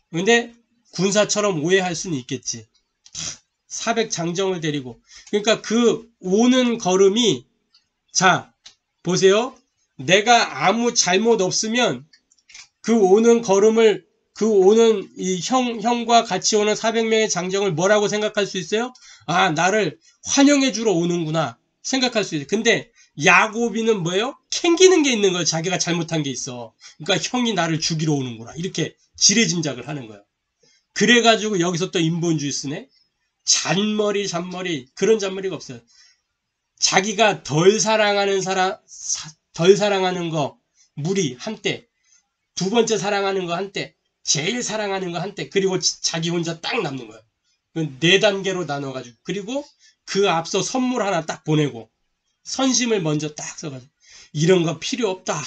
근데 군사처럼 오해할 수는 있겠지. 400장정을 데리고. 그러니까 그 오는 걸음이, 자 보세요. 내가 아무 잘못 없으면 그 오는 걸음을 그 오는 이 형과 같이 오는 400명의 장정을 뭐라고 생각할 수 있어요? 아, 나를 환영해 주러 오는구나 생각할 수 있어요. 근데 야곱이는 뭐예요? 캥기는 게 있는 거예요. 자기가 잘못한 게 있어. 그러니까 형이 나를 죽이러 오는구나. 이렇게 지레짐작을 하는 거예요. 그래가지고 여기서 또 인본주의 쓰네. 잔머리 그런 잔머리가 없어요. 자기가 덜 사랑하는 거 무리 한때, 두 번째 사랑하는 거 한때, 제일 사랑하는 거 한때, 그리고 자기 혼자 딱 남는 거예요. 네 단계로 나눠가지고, 그리고 그 앞서 선물 하나 딱 보내고 선심을 먼저 딱 써가지고 이런 거 필요 없다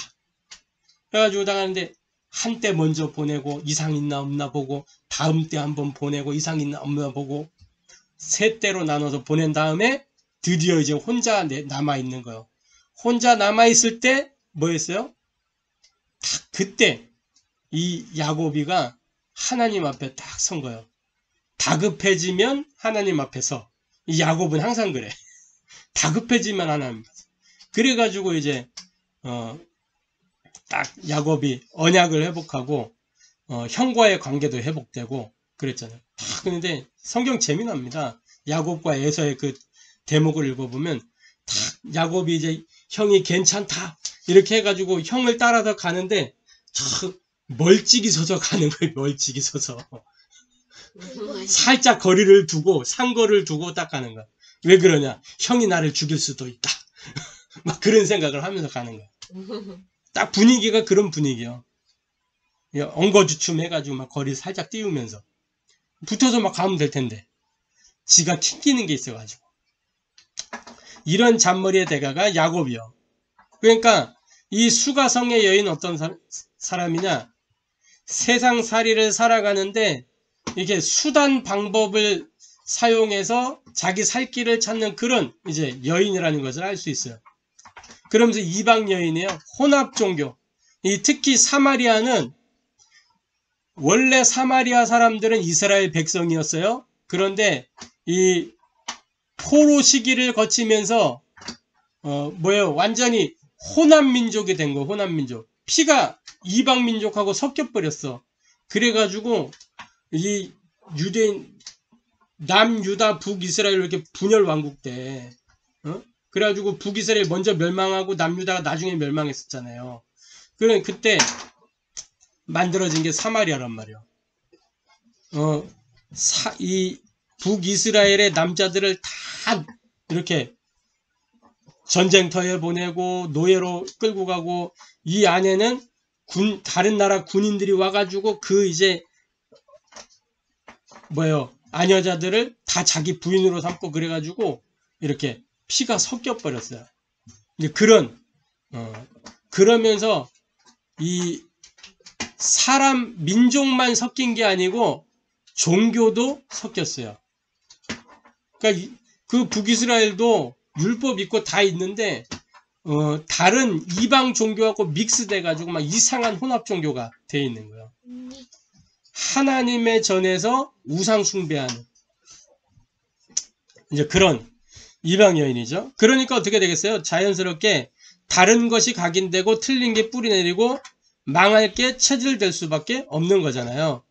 그래가지고 나가는데 한때 먼저 보내고 이상 있나 없나 보고 다음 때 한번 보내고 이상 있나 없나 보고 세 때로 나눠서 보낸 다음에 드디어 이제 혼자 남아있는 거예요. 혼자 남아있을 때 뭐 했어요? 딱 그때 이 야곱이가 하나님 앞에 딱 선 거예요. 다급해지면 하나님 앞에서. 이 야곱은 항상 그래. 다급해지면 하나님 앞에서. 그래가지고 이제 딱 야곱이 언약을 회복하고 형과의 관계도 회복되고 그랬잖아요. 그런데 성경 재미납니다. 야곱과 에서의 그 대목을 읽어보면 딱 야곱이 이제 형이 괜찮다 이렇게 해가지고 형을 따라서 가는데 멀찍이 서서 가는 거예요. 멀찍이 서서. 살짝 거리를 두고 상거를 두고 딱 가는 거야. 왜 그러냐? 형이 나를 죽일 수도 있다. 막 그런 생각을 하면서 가는 거야. 딱 분위기가 그런 분위기요. 엉거주춤 해가지고 막 거리 살짝 띄우면서 붙어서 막 가면 될 텐데 지가 튕기는 게 있어가지고 이런 잔머리의 대가가 야곱이요. 그러니까 이 수가성의 여인 어떤 사람이냐? 세상살이를 살아가는데 이게 수단 방법을 사용해서 자기 살 길을 찾는 그런 이제 여인이라는 것을 알 수 있어요. 그러면서 이방 여인이에요. 혼합 종교. 특히 사마리아는 원래 사마리아 사람들은 이스라엘 백성이었어요. 그런데 이 포로 시기를 거치면서 완전히 혼합 민족이 된 거예요. 혼합 민족. 피가 이방 민족하고 섞여 버렸어. 그래가지고 이 유대인 남유다 북이스라엘 이렇게 분열 왕국 때 그래가지고 북이스라엘 먼저 멸망하고 남유다가 나중에 멸망했었잖아요. 그래 그때 만들어진 게 사마리아란 말이에요. 이 북이스라엘의 남자들을 다 이렇게 전쟁터에 보내고 노예로 끌고 가고 이 안에는 다른 나라 군인들이 와가지고 그 이제 아녀자들을 다 자기 부인으로 삼고 그래가지고 이렇게 피가 섞여 버렸어요. 이제 그러면서 이 사람 민족만 섞인 게 아니고 종교도 섞였어요. 그러니까 그 북이스라엘도 율법 있고 다 있는데 다른 이방 종교하고 믹스돼 가지고 막 이상한 혼합 종교가 돼 있는 거예요. 하나님의 전에서 우상 숭배하는 이제 그런 이방 여인이죠. 그러니까 어떻게 되겠어요? 자연스럽게 다른 것이 각인되고 틀린 게 뿌리내리고 망할 게 체질될 수밖에 없는 거잖아요.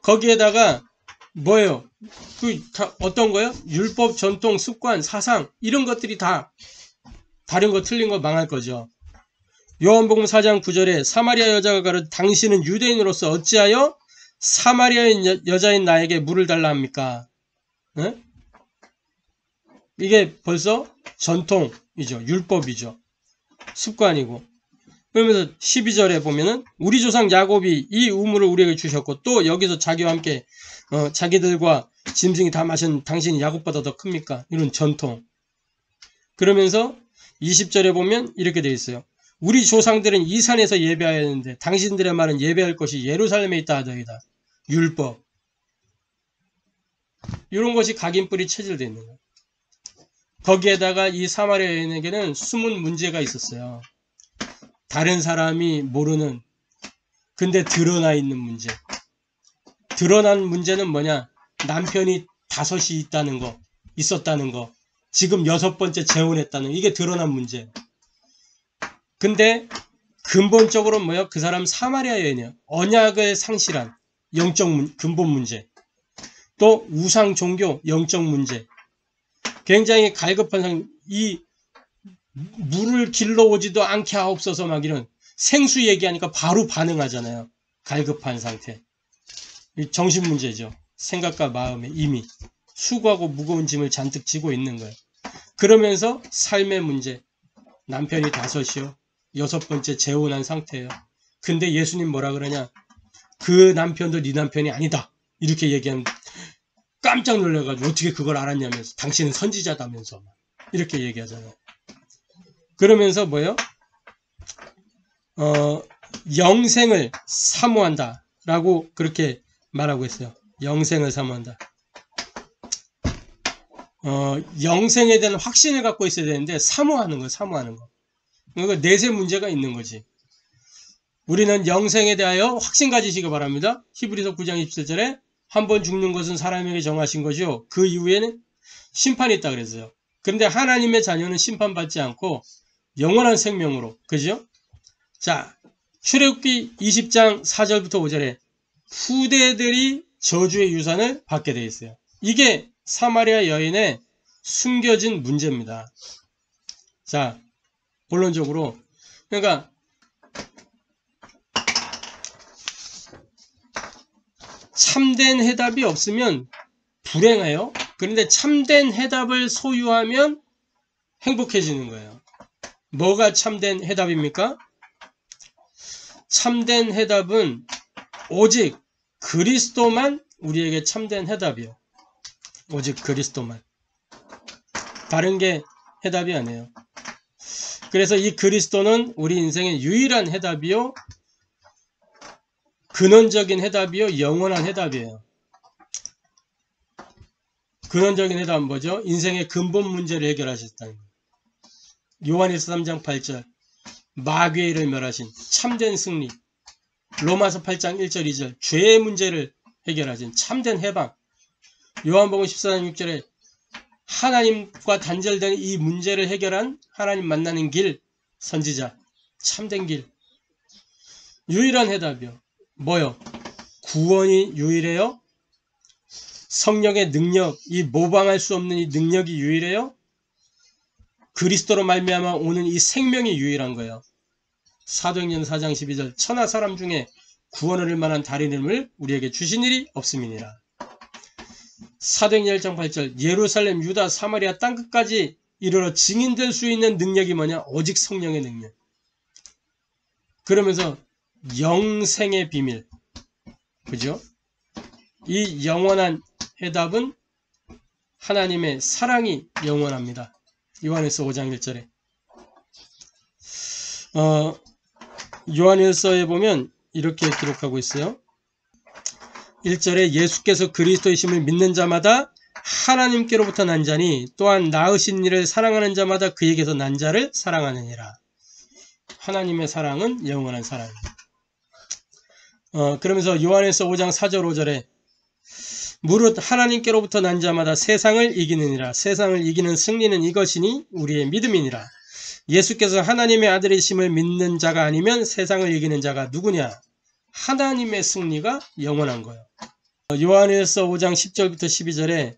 거기에다가 뭐예요? 어떤 거요? 율법, 전통, 습관, 사상 이런 것들이 다 다른 거 틀린 거 망할 거죠. 요한복음 4장 9절에 사마리아 여자가 가로되 당신은 유대인으로서 어찌하여 사마리아인 여자인 나에게 물을 달라 합니까? 네? 이게 벌써 전통이죠. 율법이죠. 습관이고. 그러면서 12절에 보면은 우리 조상 야곱이 이 우물을 우리에게 주셨고 또 여기서 자기와 함께 자기들과 짐승이 다 마신 당신이 야곱보다 더 큽니까? 이런 전통. 그러면서 20절에 보면 이렇게 되어 있어요. 우리 조상들은 이 산에서 예배해야 하는데 당신들의 말은 예배할 것이 예루살렘에 있다 하더이다. 율법. 이런 것이 각인뿔이 체질되어 있는 거예요. 거기에다가 이 사마리아 여인에게는 숨은 문제가 있었어요. 다른 사람이 모르는 근데 드러나 있는 문제. 드러난 문제는 뭐냐? 남편이 5이 있다는 거, 있었다는 거, 지금 6번째 재혼했다는 거, 이게 드러난 문제. 근데 근본적으로 뭐예요? 그 사람 사마리아 여인이에요. 언약을 상실한 근본 문제. 또 우상 종교 영적 문제. 굉장히 갈급한 상황. 이 물을 길러오지도 않게 하옵소서 막 이런 생수 얘기하니까 바로 반응하잖아요. 갈급한 상태. 정신 문제죠. 생각과 마음에 이미 수고하고 무거운 짐을 잔뜩 지고 있는 거예요. 그러면서 삶의 문제. 남편이 5이요. 6번째 재혼한 상태예요. 근데 예수님 뭐라 그러냐? 그 남편도 네 남편이 아니다. 이렇게 얘기하면 깜짝 놀라가지고 어떻게 그걸 알았냐면서 당신은 선지자다면서 이렇게 얘기하잖아요. 그러면서 뭐예요? 영생을 사모한다 라고 그렇게 말하고 있어요. 영생을 사모한다. 영생에 대한 확신을 갖고 있어야 되는데 사모하는 거. 그러니까 내세 문제가 있는 거지. 우리는 영생에 대하여 확신 가지시기 바랍니다. 히브리서 9장 27절에 한 번 죽는 것은 사람에게 정하신 거죠. 그 이후에는 심판이 있다 그랬어요. 그런데 하나님의 자녀는 심판받지 않고 영원한 생명으로. 그죠? 자, 출애굽기 20장 4절부터 5절에 후대들이 저주의 유산을 받게 되어 있어요. 이게 사마리아 여인의 숨겨진 문제입니다. 자, 본론적으로 그러니까 참된 해답이 없으면 불행해요. 그런데 참된 해답을 소유하면 행복해지는 거예요. 뭐가 참된 해답입니까? 참된 해답은 오직 그리스도만 우리에게 참된 해답이요. 오직 그리스도만. 다른 게 해답이 아니에요. 그래서 이 그리스도는 우리 인생의 유일한 해답이요. 근원적인 해답이요. 영원한 해답이에요. 근원적인 해답은 뭐죠? 인생의 근본 문제를 해결하셨다는 거예요. 요한일서 3장 8절 마귀를 멸하신 참된 승리. 로마서 8장 1절 2절 죄의 문제를 해결하신 참된 해방. 요한복음 14장 6절에 하나님과 단절된 이 문제를 해결한 하나님 만나는 길, 선지자, 참된 길. 유일한 해답이요. 뭐요? 구원이 유일해요? 성령의 능력, 이 모방할 수 없는 이 능력이 유일해요? 그리스도로 말미암아 오는 이 생명이 유일한 거예요. 사도행전 4장 12절 천하 사람 중에 구원을 얻을 만한 다른 이름을 우리에게 주신 일이 없음이니라. 사도행전 1장 8절 예루살렘, 유다, 사마리아 땅끝까지 이르러 증인될 수 있는 능력이 뭐냐? 오직 성령의 능력. 그러면서 영생의 비밀. 그죠? 이 영원한 해답은 하나님의 사랑이 영원합니다. 요한일서 5장 1절에 요한일서에 보면 이렇게 기록하고 있어요. 1절에 예수께서 그리스도이심을 믿는 자마다 하나님께로부터 난 자니 또한 낳으신 이를 사랑하는 자마다 그에게서 난 자를 사랑하느니라. 하나님의 사랑은 영원한 사랑입니다. 그러면서 요한일서 5장 4절 5절에 무릇 하나님께로부터 난 자마다 세상을 이기느니라. 세상을 이기는 승리는 이것이니 우리의 믿음이니라. 예수께서 하나님의 아들이심을 믿는 자가 아니면 세상을 이기는 자가 누구냐? 하나님의 승리가 영원한 거예요. 요한일서 5장 10절부터 12절에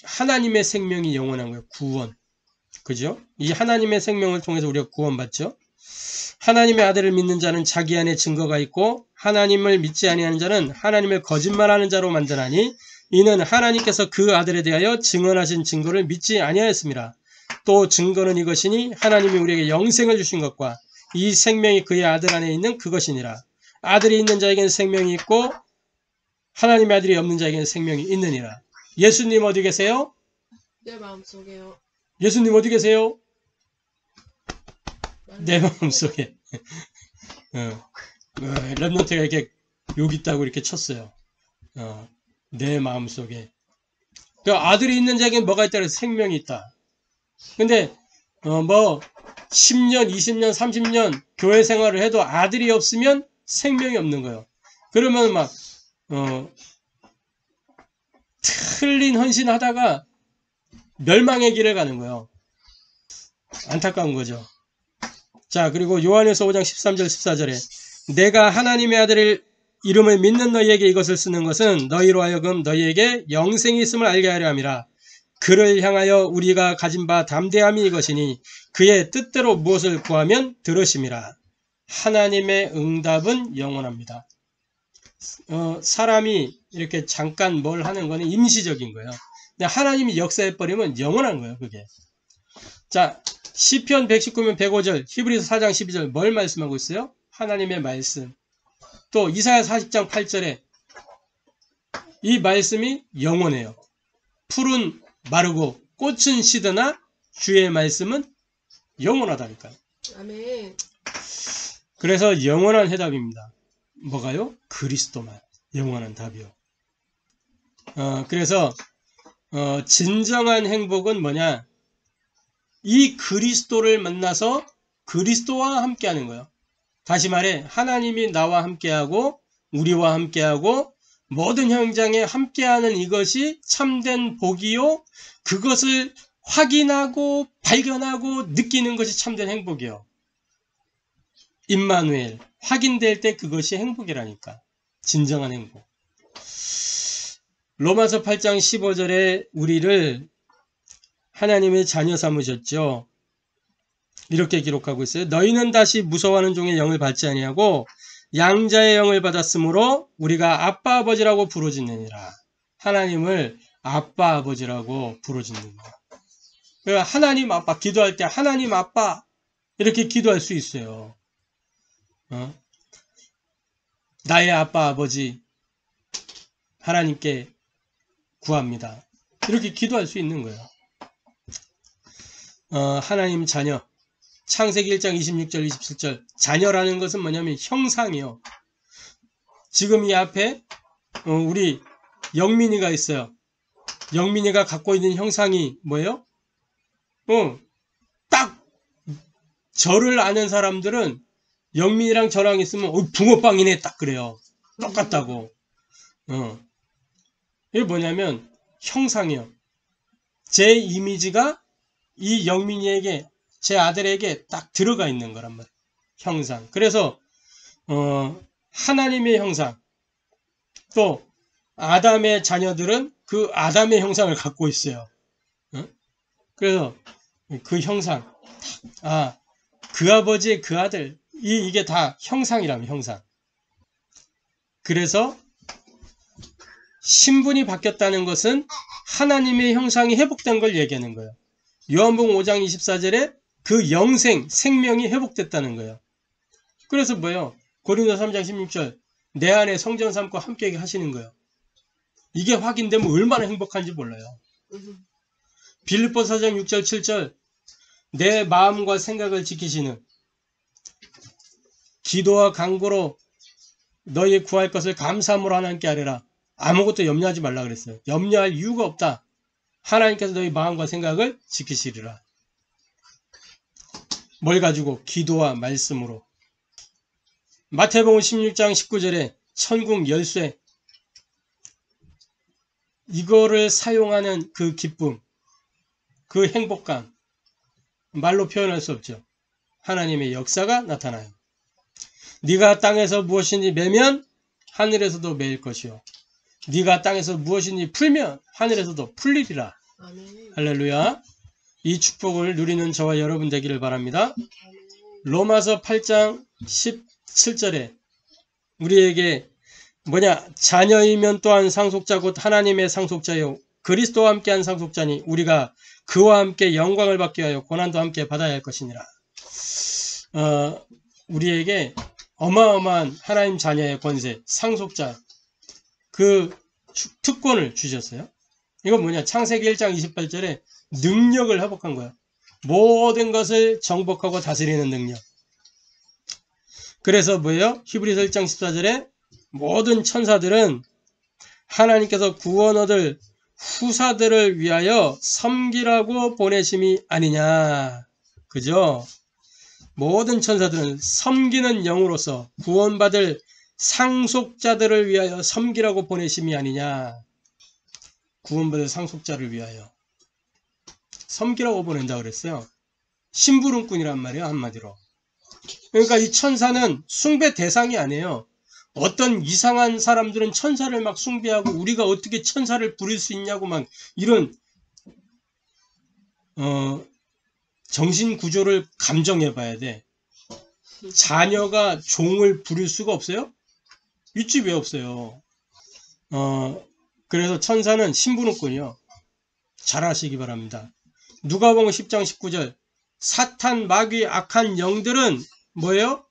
하나님의 생명이 영원한 거예요. 구원. 그죠? 이 하나님의 생명을 통해서 우리가 구원받죠. 하나님의 아들을 믿는 자는 자기 안에 증거가 있고 하나님을 믿지 아니하는 자는 하나님을 거짓말하는 자로 만드나니 이는 하나님께서 그 아들에 대하여 증언하신 증거를 믿지 아니하였습니다. 또 증거는 이것이니 하나님이 우리에게 영생을 주신 것과 이 생명이 그의 아들 안에 있는 그것이니라. 아들이 있는 자에게는 생명이 있고 하나님의 아들이 없는 자에게는 생명이 있느니라. 예수님 어디 계세요? 내 마음속에요. 예수님 어디 계세요? 내 마음속에. 랩노트가 이렇게 여기 있다고 이렇게 쳤어요. 내 마음속에. 그 아들이 있는 자에게는 뭐가 있다 그래서 생명이 있다. 근데 10년, 20년, 30년 교회 생활을 해도 아들이 없으면 생명이 없는 거예요. 그러면 막 틀린 헌신하다가 멸망의 길을 가는 거예요. 안타까운 거죠. 자, 그리고 요한에서 5장 13절 14절에 내가 하나님의 아들을 이름을 믿는 너희에게 이것을 쓰는 것은 너희로 하여금 너희에게 영생이 있음을 알게 하려 함이라. 그를 향하여 우리가 가진 바 담대함이 이것이니 그의 뜻대로 무엇을 구하면 들으심이라. 하나님의 응답은 영원합니다. 사람이 이렇게 잠깐 뭘 하는 거는 임시적인 거예요. 근데 하나님이 역사해버리면 영원한 거예요, 그게. 자, 시편 119면 105절, 히브리서 4장 12절 뭘 말씀하고 있어요? 하나님의 말씀. 또 이사야 40장 8절에 이 말씀이 영원해요. 풀은 마르고 꽃은 시드나 주의 말씀은 영원하다니까요. 아멘. 그래서 영원한 해답입니다. 뭐가요? 그리스도만. 영원한 답이요. 그래서 진정한 행복은 뭐냐? 이 그리스도를 만나서 그리스도와 함께하는 거예요. 다시 말해 하나님이 나와 함께하고 우리와 함께하고 모든 현장에 함께하는 이것이 참된 복이요. 그것을 확인하고 발견하고 느끼는 것이 참된 행복이요. 임마누엘, 확인될 때 그것이 행복이라니까. 진정한 행복. 로마서 8장 15절에 우리를 하나님의 자녀 삼으셨죠. 이렇게 기록하고 있어요. 너희는 다시 무서워하는 종의 영을 받지 아니하고 양자의 영을 받았으므로 우리가 아빠 아버지라고 부르짖느니라. 하나님을 아빠 아버지라고 부르짖는 거야. 그러니까 하나님 아빠, 기도할 때 하나님 아빠 이렇게 기도할 수 있어요. 나의 아빠 아버지 하나님께 구합니다. 이렇게 기도할 수 있는 거예요. 하나님 자녀. 창세기 1장 26절 27절 자녀라는 것은 뭐냐면 형상이요. 지금 이 앞에 우리 영민이가 있어요. 영민이가 갖고 있는 형상이 뭐예요? 딱 저를 아는 사람들은 영민이랑 저랑 있으면 붕어빵이네 딱 그래요. 똑같다고. 이게 뭐냐면 형상이요. 제 이미지가 이 영민이에게 제 아들에게 딱 들어가 있는 거란 말이에요. 형상. 그래서 하나님의 형상 또 아담의 자녀들은 그 아담의 형상을 갖고 있어요. 그래서 그 형상 그 아버지의 그 아들 이게 다 형상이라면 형상. 그래서 신분이 바뀌었다는 것은 하나님의 형상이 회복된 걸 얘기하는 거예요. 요한복음 5장 24절에 그 영생, 생명이 회복됐다는 거예요. 그래서 뭐예요? 고린도 3장 16절 내 안에 성전 삼고 함께 하시는 거예요. 이게 확인되면 얼마나 행복한지 몰라요. 빌립보서 4장 6절 7절 내 마음과 생각을 지키시는 기도와 간구로 너희 구할 것을 감사함으로 하나님께 아뢰라. 아무것도 염려하지 말라 그랬어요. 염려할 이유가 없다. 하나님께서 너희 마음과 생각을 지키시리라. 뭘 가지고? 기도와 말씀으로. 마태복음 16장 19절에 천국 열쇠 이거를 사용하는 그 기쁨, 그 행복감 말로 표현할 수 없죠. 하나님의 역사가 나타나요. 네가 땅에서 무엇인지 매면 하늘에서도 매일 것이요. 네가 땅에서 무엇인지 풀면 하늘에서도 풀리리라. 아멘. 할렐루야. 이 축복을 누리는 저와 여러분 되기를 바랍니다. 로마서 8장 17절에 우리에게 자녀이면 또한 상속자 곧 하나님의 상속자요 그리스도와 함께한 상속자니 우리가 그와 함께 영광을 받기 위하여 고난도 함께 받아야 할 것이니라. 우리에게 어마어마한 하나님 자녀의 권세, 상속자 그 특권을 주셨어요. 이건 창세기 1장 28절에 능력을 회복한 거야. 모든 것을 정복하고 다스리는 능력. 그래서 히브리서 1장 14절에 모든 천사들은 하나님께서 구원 얻을 후사들을 위하여 섬기라고 보내심이 아니냐. 그죠? 모든 천사들은 섬기는 영으로서 구원받을 상속자들을 위하여 섬기라고 보내심이 아니냐. 구원받을 상속자를 위하여 섬기라고 보낸다 그랬어요. 심부름꾼이란 말이에요. 한마디로. 그러니까 이 천사는 숭배 대상이 아니에요. 어떤 이상한 사람들은 천사를 막 숭배하고 우리가 어떻게 천사를 부릴 수 있냐고 막 이런 정신 구조를 감정해 봐야 돼. 자녀가 종을 부릴 수가 없어요? 있지 왜 없어요? 그래서 천사는 신분은군요. 잘 아시기 바랍니다. 누가복음 10장 19절 사탄, 마귀, 악한 영들은 뭐예요?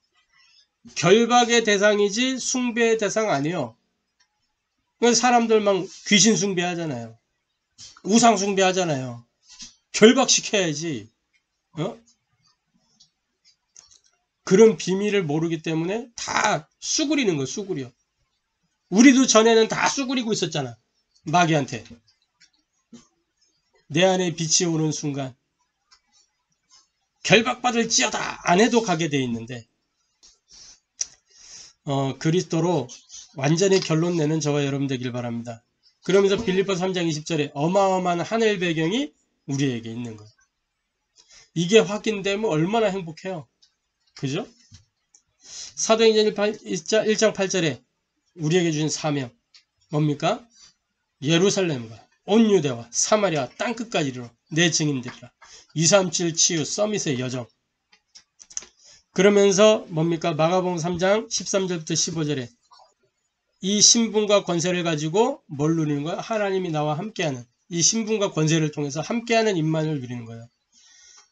결박의 대상이지 숭배의 대상 아니에요. 사람들 막 귀신 숭배하잖아요. 우상 숭배하잖아요. 결박시켜야지. 그런 비밀을 모르기 때문에 다 수그리는 거예요. 수그려. 우리도 전에는 다 수그리고 있었잖아. 마귀한테. 내 안에 빛이 오는 순간 결박받을지어다 안 해도 가게 돼 있는데 그리스도로 완전히 결론 내는 저와 여러분 되길 바랍니다. 그러면서 빌립보서 3장 20절에 어마어마한 하늘 배경이 우리에게 있는 거예요. 이게 확인되면 얼마나 행복해요. 그죠? 사도행전 1장 8절에 우리에게 주신 사명 뭡니까? 예루살렘과 온 유대와 사마리아 땅끝까지 이르러 내 증인들이라. 237 치유 서밋의 여정. 그러면서 뭡니까? 마가복음 3장 13절부터 15절에 이 신분과 권세를 가지고 뭘 누리는 거야? 하나님이 나와 함께하는 이 신분과 권세를 통해서 함께하는 임마누엘 누리는 거예요.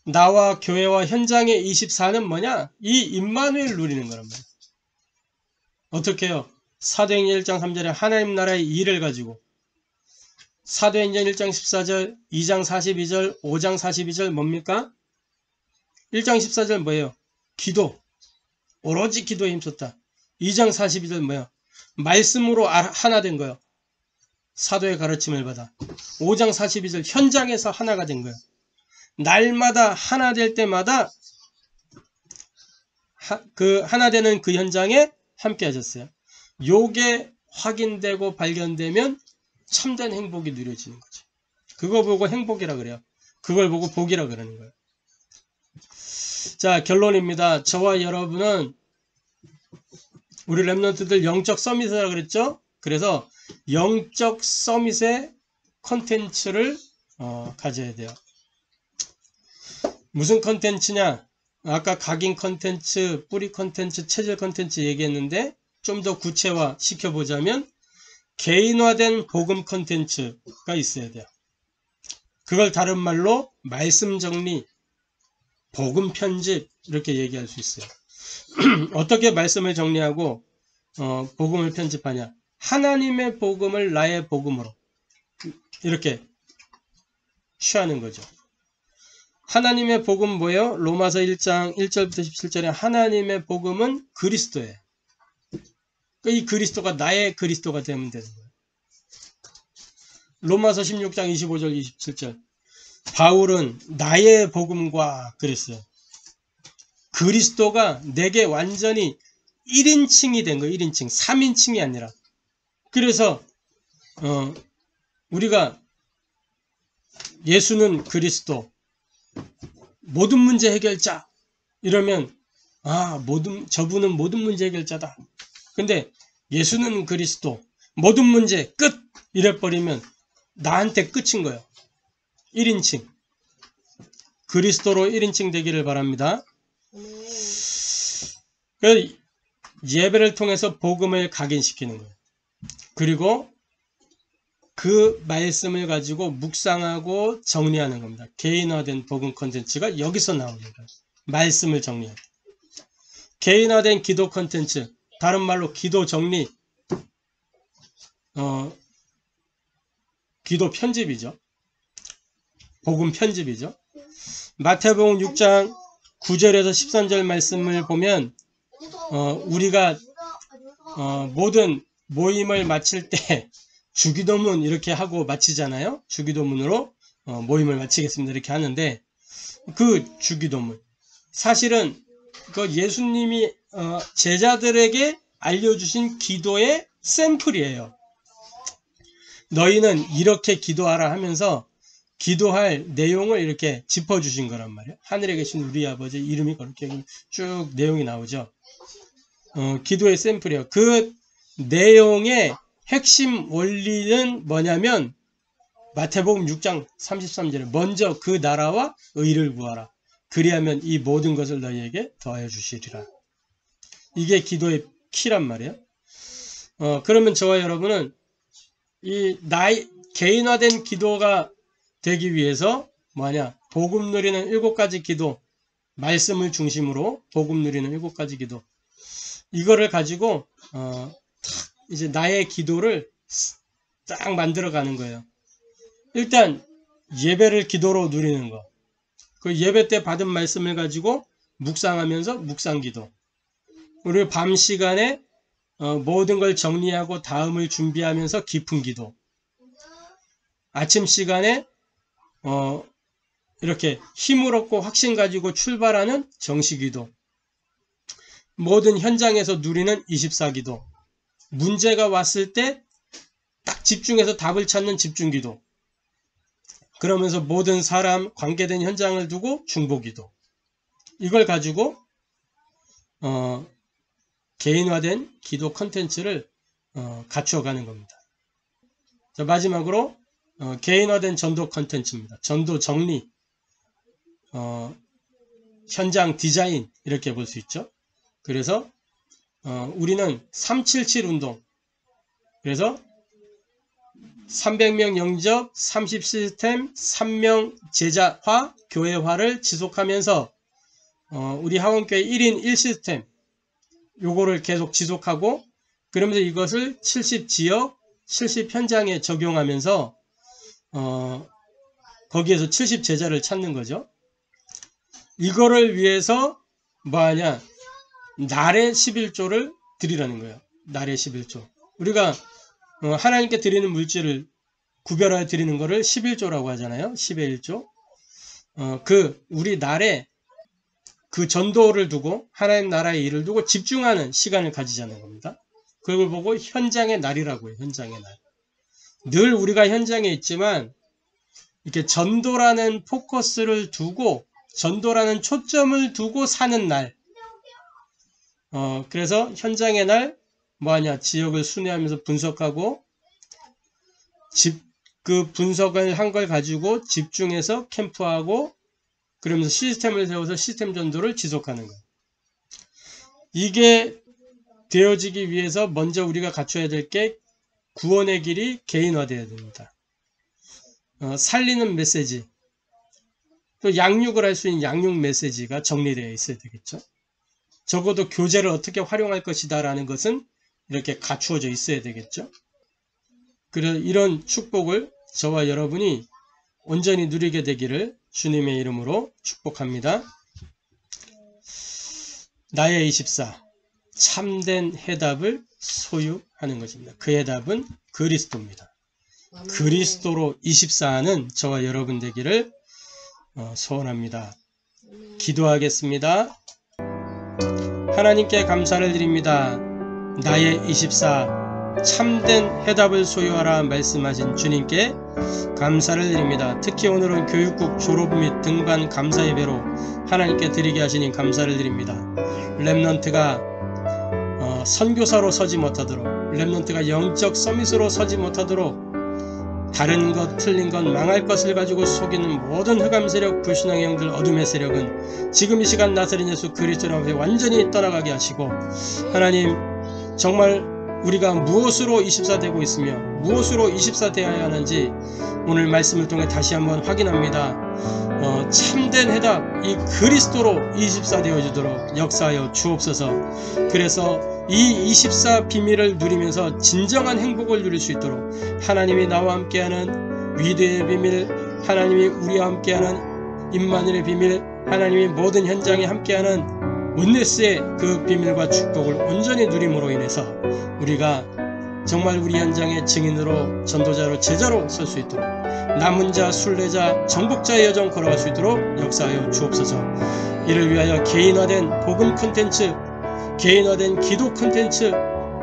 나와 교회와 현장의 24는 뭐냐? 이 임마누엘 누리는 거란 말이에요. 어떻게 해요? 사도행전 1장 3절에 하나님 나라의 일을 가지고 사도행전 1장 14절, 2장 42절, 5장 42절 뭡니까? 1장 14절 뭐예요? 기도. 오로지 기도에 힘썼다. 2장 42절 뭐예요? 말씀으로 하나 된 거예요. 사도의 가르침을 받아. 5장 42절 현장에서 하나가 된 거예요. 날마다 하나 될 때마다 하나 되는 그 현장에 함께 하셨어요. 요게 확인되고 발견되면 참된 행복이 누려지는 거죠. 그거 보고 행복이라 그래요. 그걸 보고 복이라 그러는 거예요. 자, 결론입니다. 저와 여러분은 우리 랩런트들 영적 서밋이라고 그랬죠? 그래서 영적 서밋의 컨텐츠를 가져야 돼요. 무슨 컨텐츠냐? 아까 각인 컨텐츠, 뿌리 컨텐츠, 체질 컨텐츠 얘기했는데 좀 더 구체화 시켜보자면 개인화된 복음 컨텐츠가 있어야 돼요. 그걸 다른 말로 말씀 정리, 복음 편집 이렇게 얘기할 수 있어요. 어떻게 말씀을 정리하고 복음을 편집하냐? 하나님의 복음을 나의 복음으로 이렇게 취하는 거죠. 하나님의 복음 뭐예요? 로마서 1장 1절부터 17절에 하나님의 복음은 그리스도예요. 이 그리스도가 나의 그리스도가 되면 되는 거예요. 로마서 16장 25절 27절 바울은 나의 복음과 그랬어요. 그리스도가 내게 완전히 1인칭이 된 거예요. 1인칭. 3인칭이 아니라. 그래서 우리가 예수는 그리스도 모든 문제 해결자 이러면 저분은 모든 문제 해결자다. 근데 예수는 그리스도 모든 문제 끝 이래버리면 나한테 끝인 거예요. 1인칭. 그리스도로 1인칭 되기를 바랍니다. 그래서 예배를 통해서 복음을 각인시키는 거예요. 그리고 그 말씀을 가지고 묵상하고 정리하는 겁니다. 개인화된 복음 콘텐츠가 여기서 나오는 거예요. 말씀을 정리할 때. 개인화된 기도 콘텐츠, 다른 말로 기도 정리, 기도 편집이죠. 복음 편집이죠. 마태복음 6장 9절에서 13절 말씀을 보면 우리가 모든 모임을 마칠 때 주기도문 이렇게 하고 마치잖아요. 주기도문으로 모임을 마치겠습니다 이렇게 하는데 그 주기도문 사실은 그 예수님이 제자들에게 알려주신 기도의 샘플이에요. 너희는 이렇게 기도하라 하면서 기도할 내용을 이렇게 짚어주신 거란 말이에요. 하늘에 계신 우리 아버지 이름이 그렇게 쭉 내용이 나오죠. 기도의 샘플이에요. 그 내용의 핵심 원리는 뭐냐면 마태복음 6장 33절에 먼저 그 나라와 의를 구하라. 그리하면 이 모든 것을 너희에게 더하여 주시리라. 이게 기도의 키란 말이에요. 그러면 저와 여러분은 이 개인화된 기도가 되기 위해서 뭐냐? 복음 누리는 7가지 기도, 말씀을 중심으로 복음 누리는 7가지 기도. 이거를 가지고 이제 나의 기도를 딱 만들어 가는 거예요. 일단 예배를 기도로 누리는 거. 그 예배 때 받은 말씀을 가지고 묵상하면서 묵상기도. 그리고 밤 시간에 모든 걸 정리하고 다음을 준비하면서 깊은 기도. 아침 시간에 이렇게 힘을 얻고 확신 가지고 출발하는 정시기도. 모든 현장에서 누리는 24기도. 문제가 왔을 때 딱 집중해서 답을 찾는 집중기도. 그러면서 모든 사람, 관계된 현장을 두고 중보기도. 이걸 가지고 개인화된 기도 컨텐츠를 갖추어가는 겁니다. 자, 마지막으로 개인화된 전도 컨텐츠입니다. 전도 정리, 현장 디자인 이렇게 볼 수 있죠. 그래서 우리는 377 운동, 그래서 300명 영접, 30 시스템, 3명 제자화, 교회화를 지속하면서 우리 하원교회 1인 1시스템 요거를 계속 지속하고, 그러면서 이것을 70지역, 70현장에 적용하면서 거기에서 70제자를 찾는 거죠. 이거를 위해서 뭐하냐? 날의 11조를 드리라는 거예요. 날의 11조. 우리가 하나님께 드리는 물질을 구별하여 드리는 거를 11조라고 하잖아요. 10의 1조. 우리 날에 그 전도를 두고 하나님 나라의 일을 두고 집중하는 시간을 가지자는 겁니다. 그걸 보고 현장의 날이라고 해요. 현장의 날. 늘 우리가 현장에 있지만 이렇게 전도라는 포커스를 두고 전도라는 초점을 두고 사는 날. 그래서 현장의 날 뭐하냐? 지역을 순회하면서 분석하고 그 분석을 한 걸 가지고 집중해서 캠프하고 그러면서 시스템을 세워서 시스템 전도를 지속하는 거예요. 이게 되어지기 위해서 먼저 우리가 갖춰야 될 게 구원의 길이 개인화되어야 됩니다. 살리는 메시지, 또 양육을 할 수 있는 양육 메시지가 정리되어 있어야 되겠죠. 적어도 교재를 어떻게 활용할 것이다 라는 것은 이렇게 갖추어져 있어야 되겠죠. 그래서 이런 축복을 저와 여러분이 온전히 누리게 되기를 주님의 이름으로 축복합니다. 나의 24, 참된 해답을 소유하는 것입니다. 그 해답은 그리스도입니다. 그리스도로 24하는 저와 여러분 되기를 소원합니다. 기도하겠습니다. 하나님께 감사를 드립니다. 나의 24, 참된 해답을 소유하라 말씀하신 주님께 감사를 드립니다. 특히 오늘은 교육국 졸업 및 등반 감사 예배로 하나님께 드리게 하시니 감사를 드립니다. 렘넌트가 선교사로 서지 못하도록, 렘넌트가 영적 서밋으로 서지 못하도록 다른 것, 틀린 것, 망할 것을 가지고 속이는 모든 흑암 세력, 불신앙의 영들, 어둠의 세력은 지금 이 시간 나사렛 예수 그리스도로 완전히 떠나가게 하시고, 하나님 정말 우리가 무엇으로 24 되고 있으며 무엇으로 24 되어야 하는지 오늘 말씀을 통해 다시 한번 확인합니다. 참된 해답, 이 그리스도로 24 되어주도록 역사하여 주옵소서. 그래서 이 24 비밀을 누리면서 진정한 행복을 누릴 수 있도록 하나님이 나와 함께하는 위대의 비밀, 하나님이 우리와 함께하는 임마누엘의 비밀, 하나님이 모든 현장에 함께하는 윈네스의 그 비밀과 축복을 온전히 누림으로 인해서 우리가 정말 우리 현장의 증인으로, 전도자로, 제자로 설 수 있도록, 남은 자, 순례자, 정복자의 여정 걸어갈 수 있도록 역사하여 주옵소서. 이를 위하여 개인화된 복음 콘텐츠, 개인화된 기도 콘텐츠,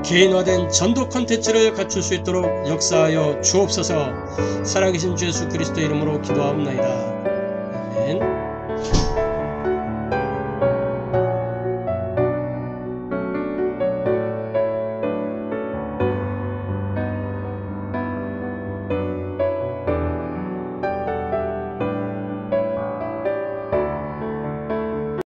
개인화된 전도 콘텐츠를 갖출 수 있도록 역사하여 주옵소서. 살아계신 주 예수 그리스도 이름으로 기도하옵나이다. 아멘.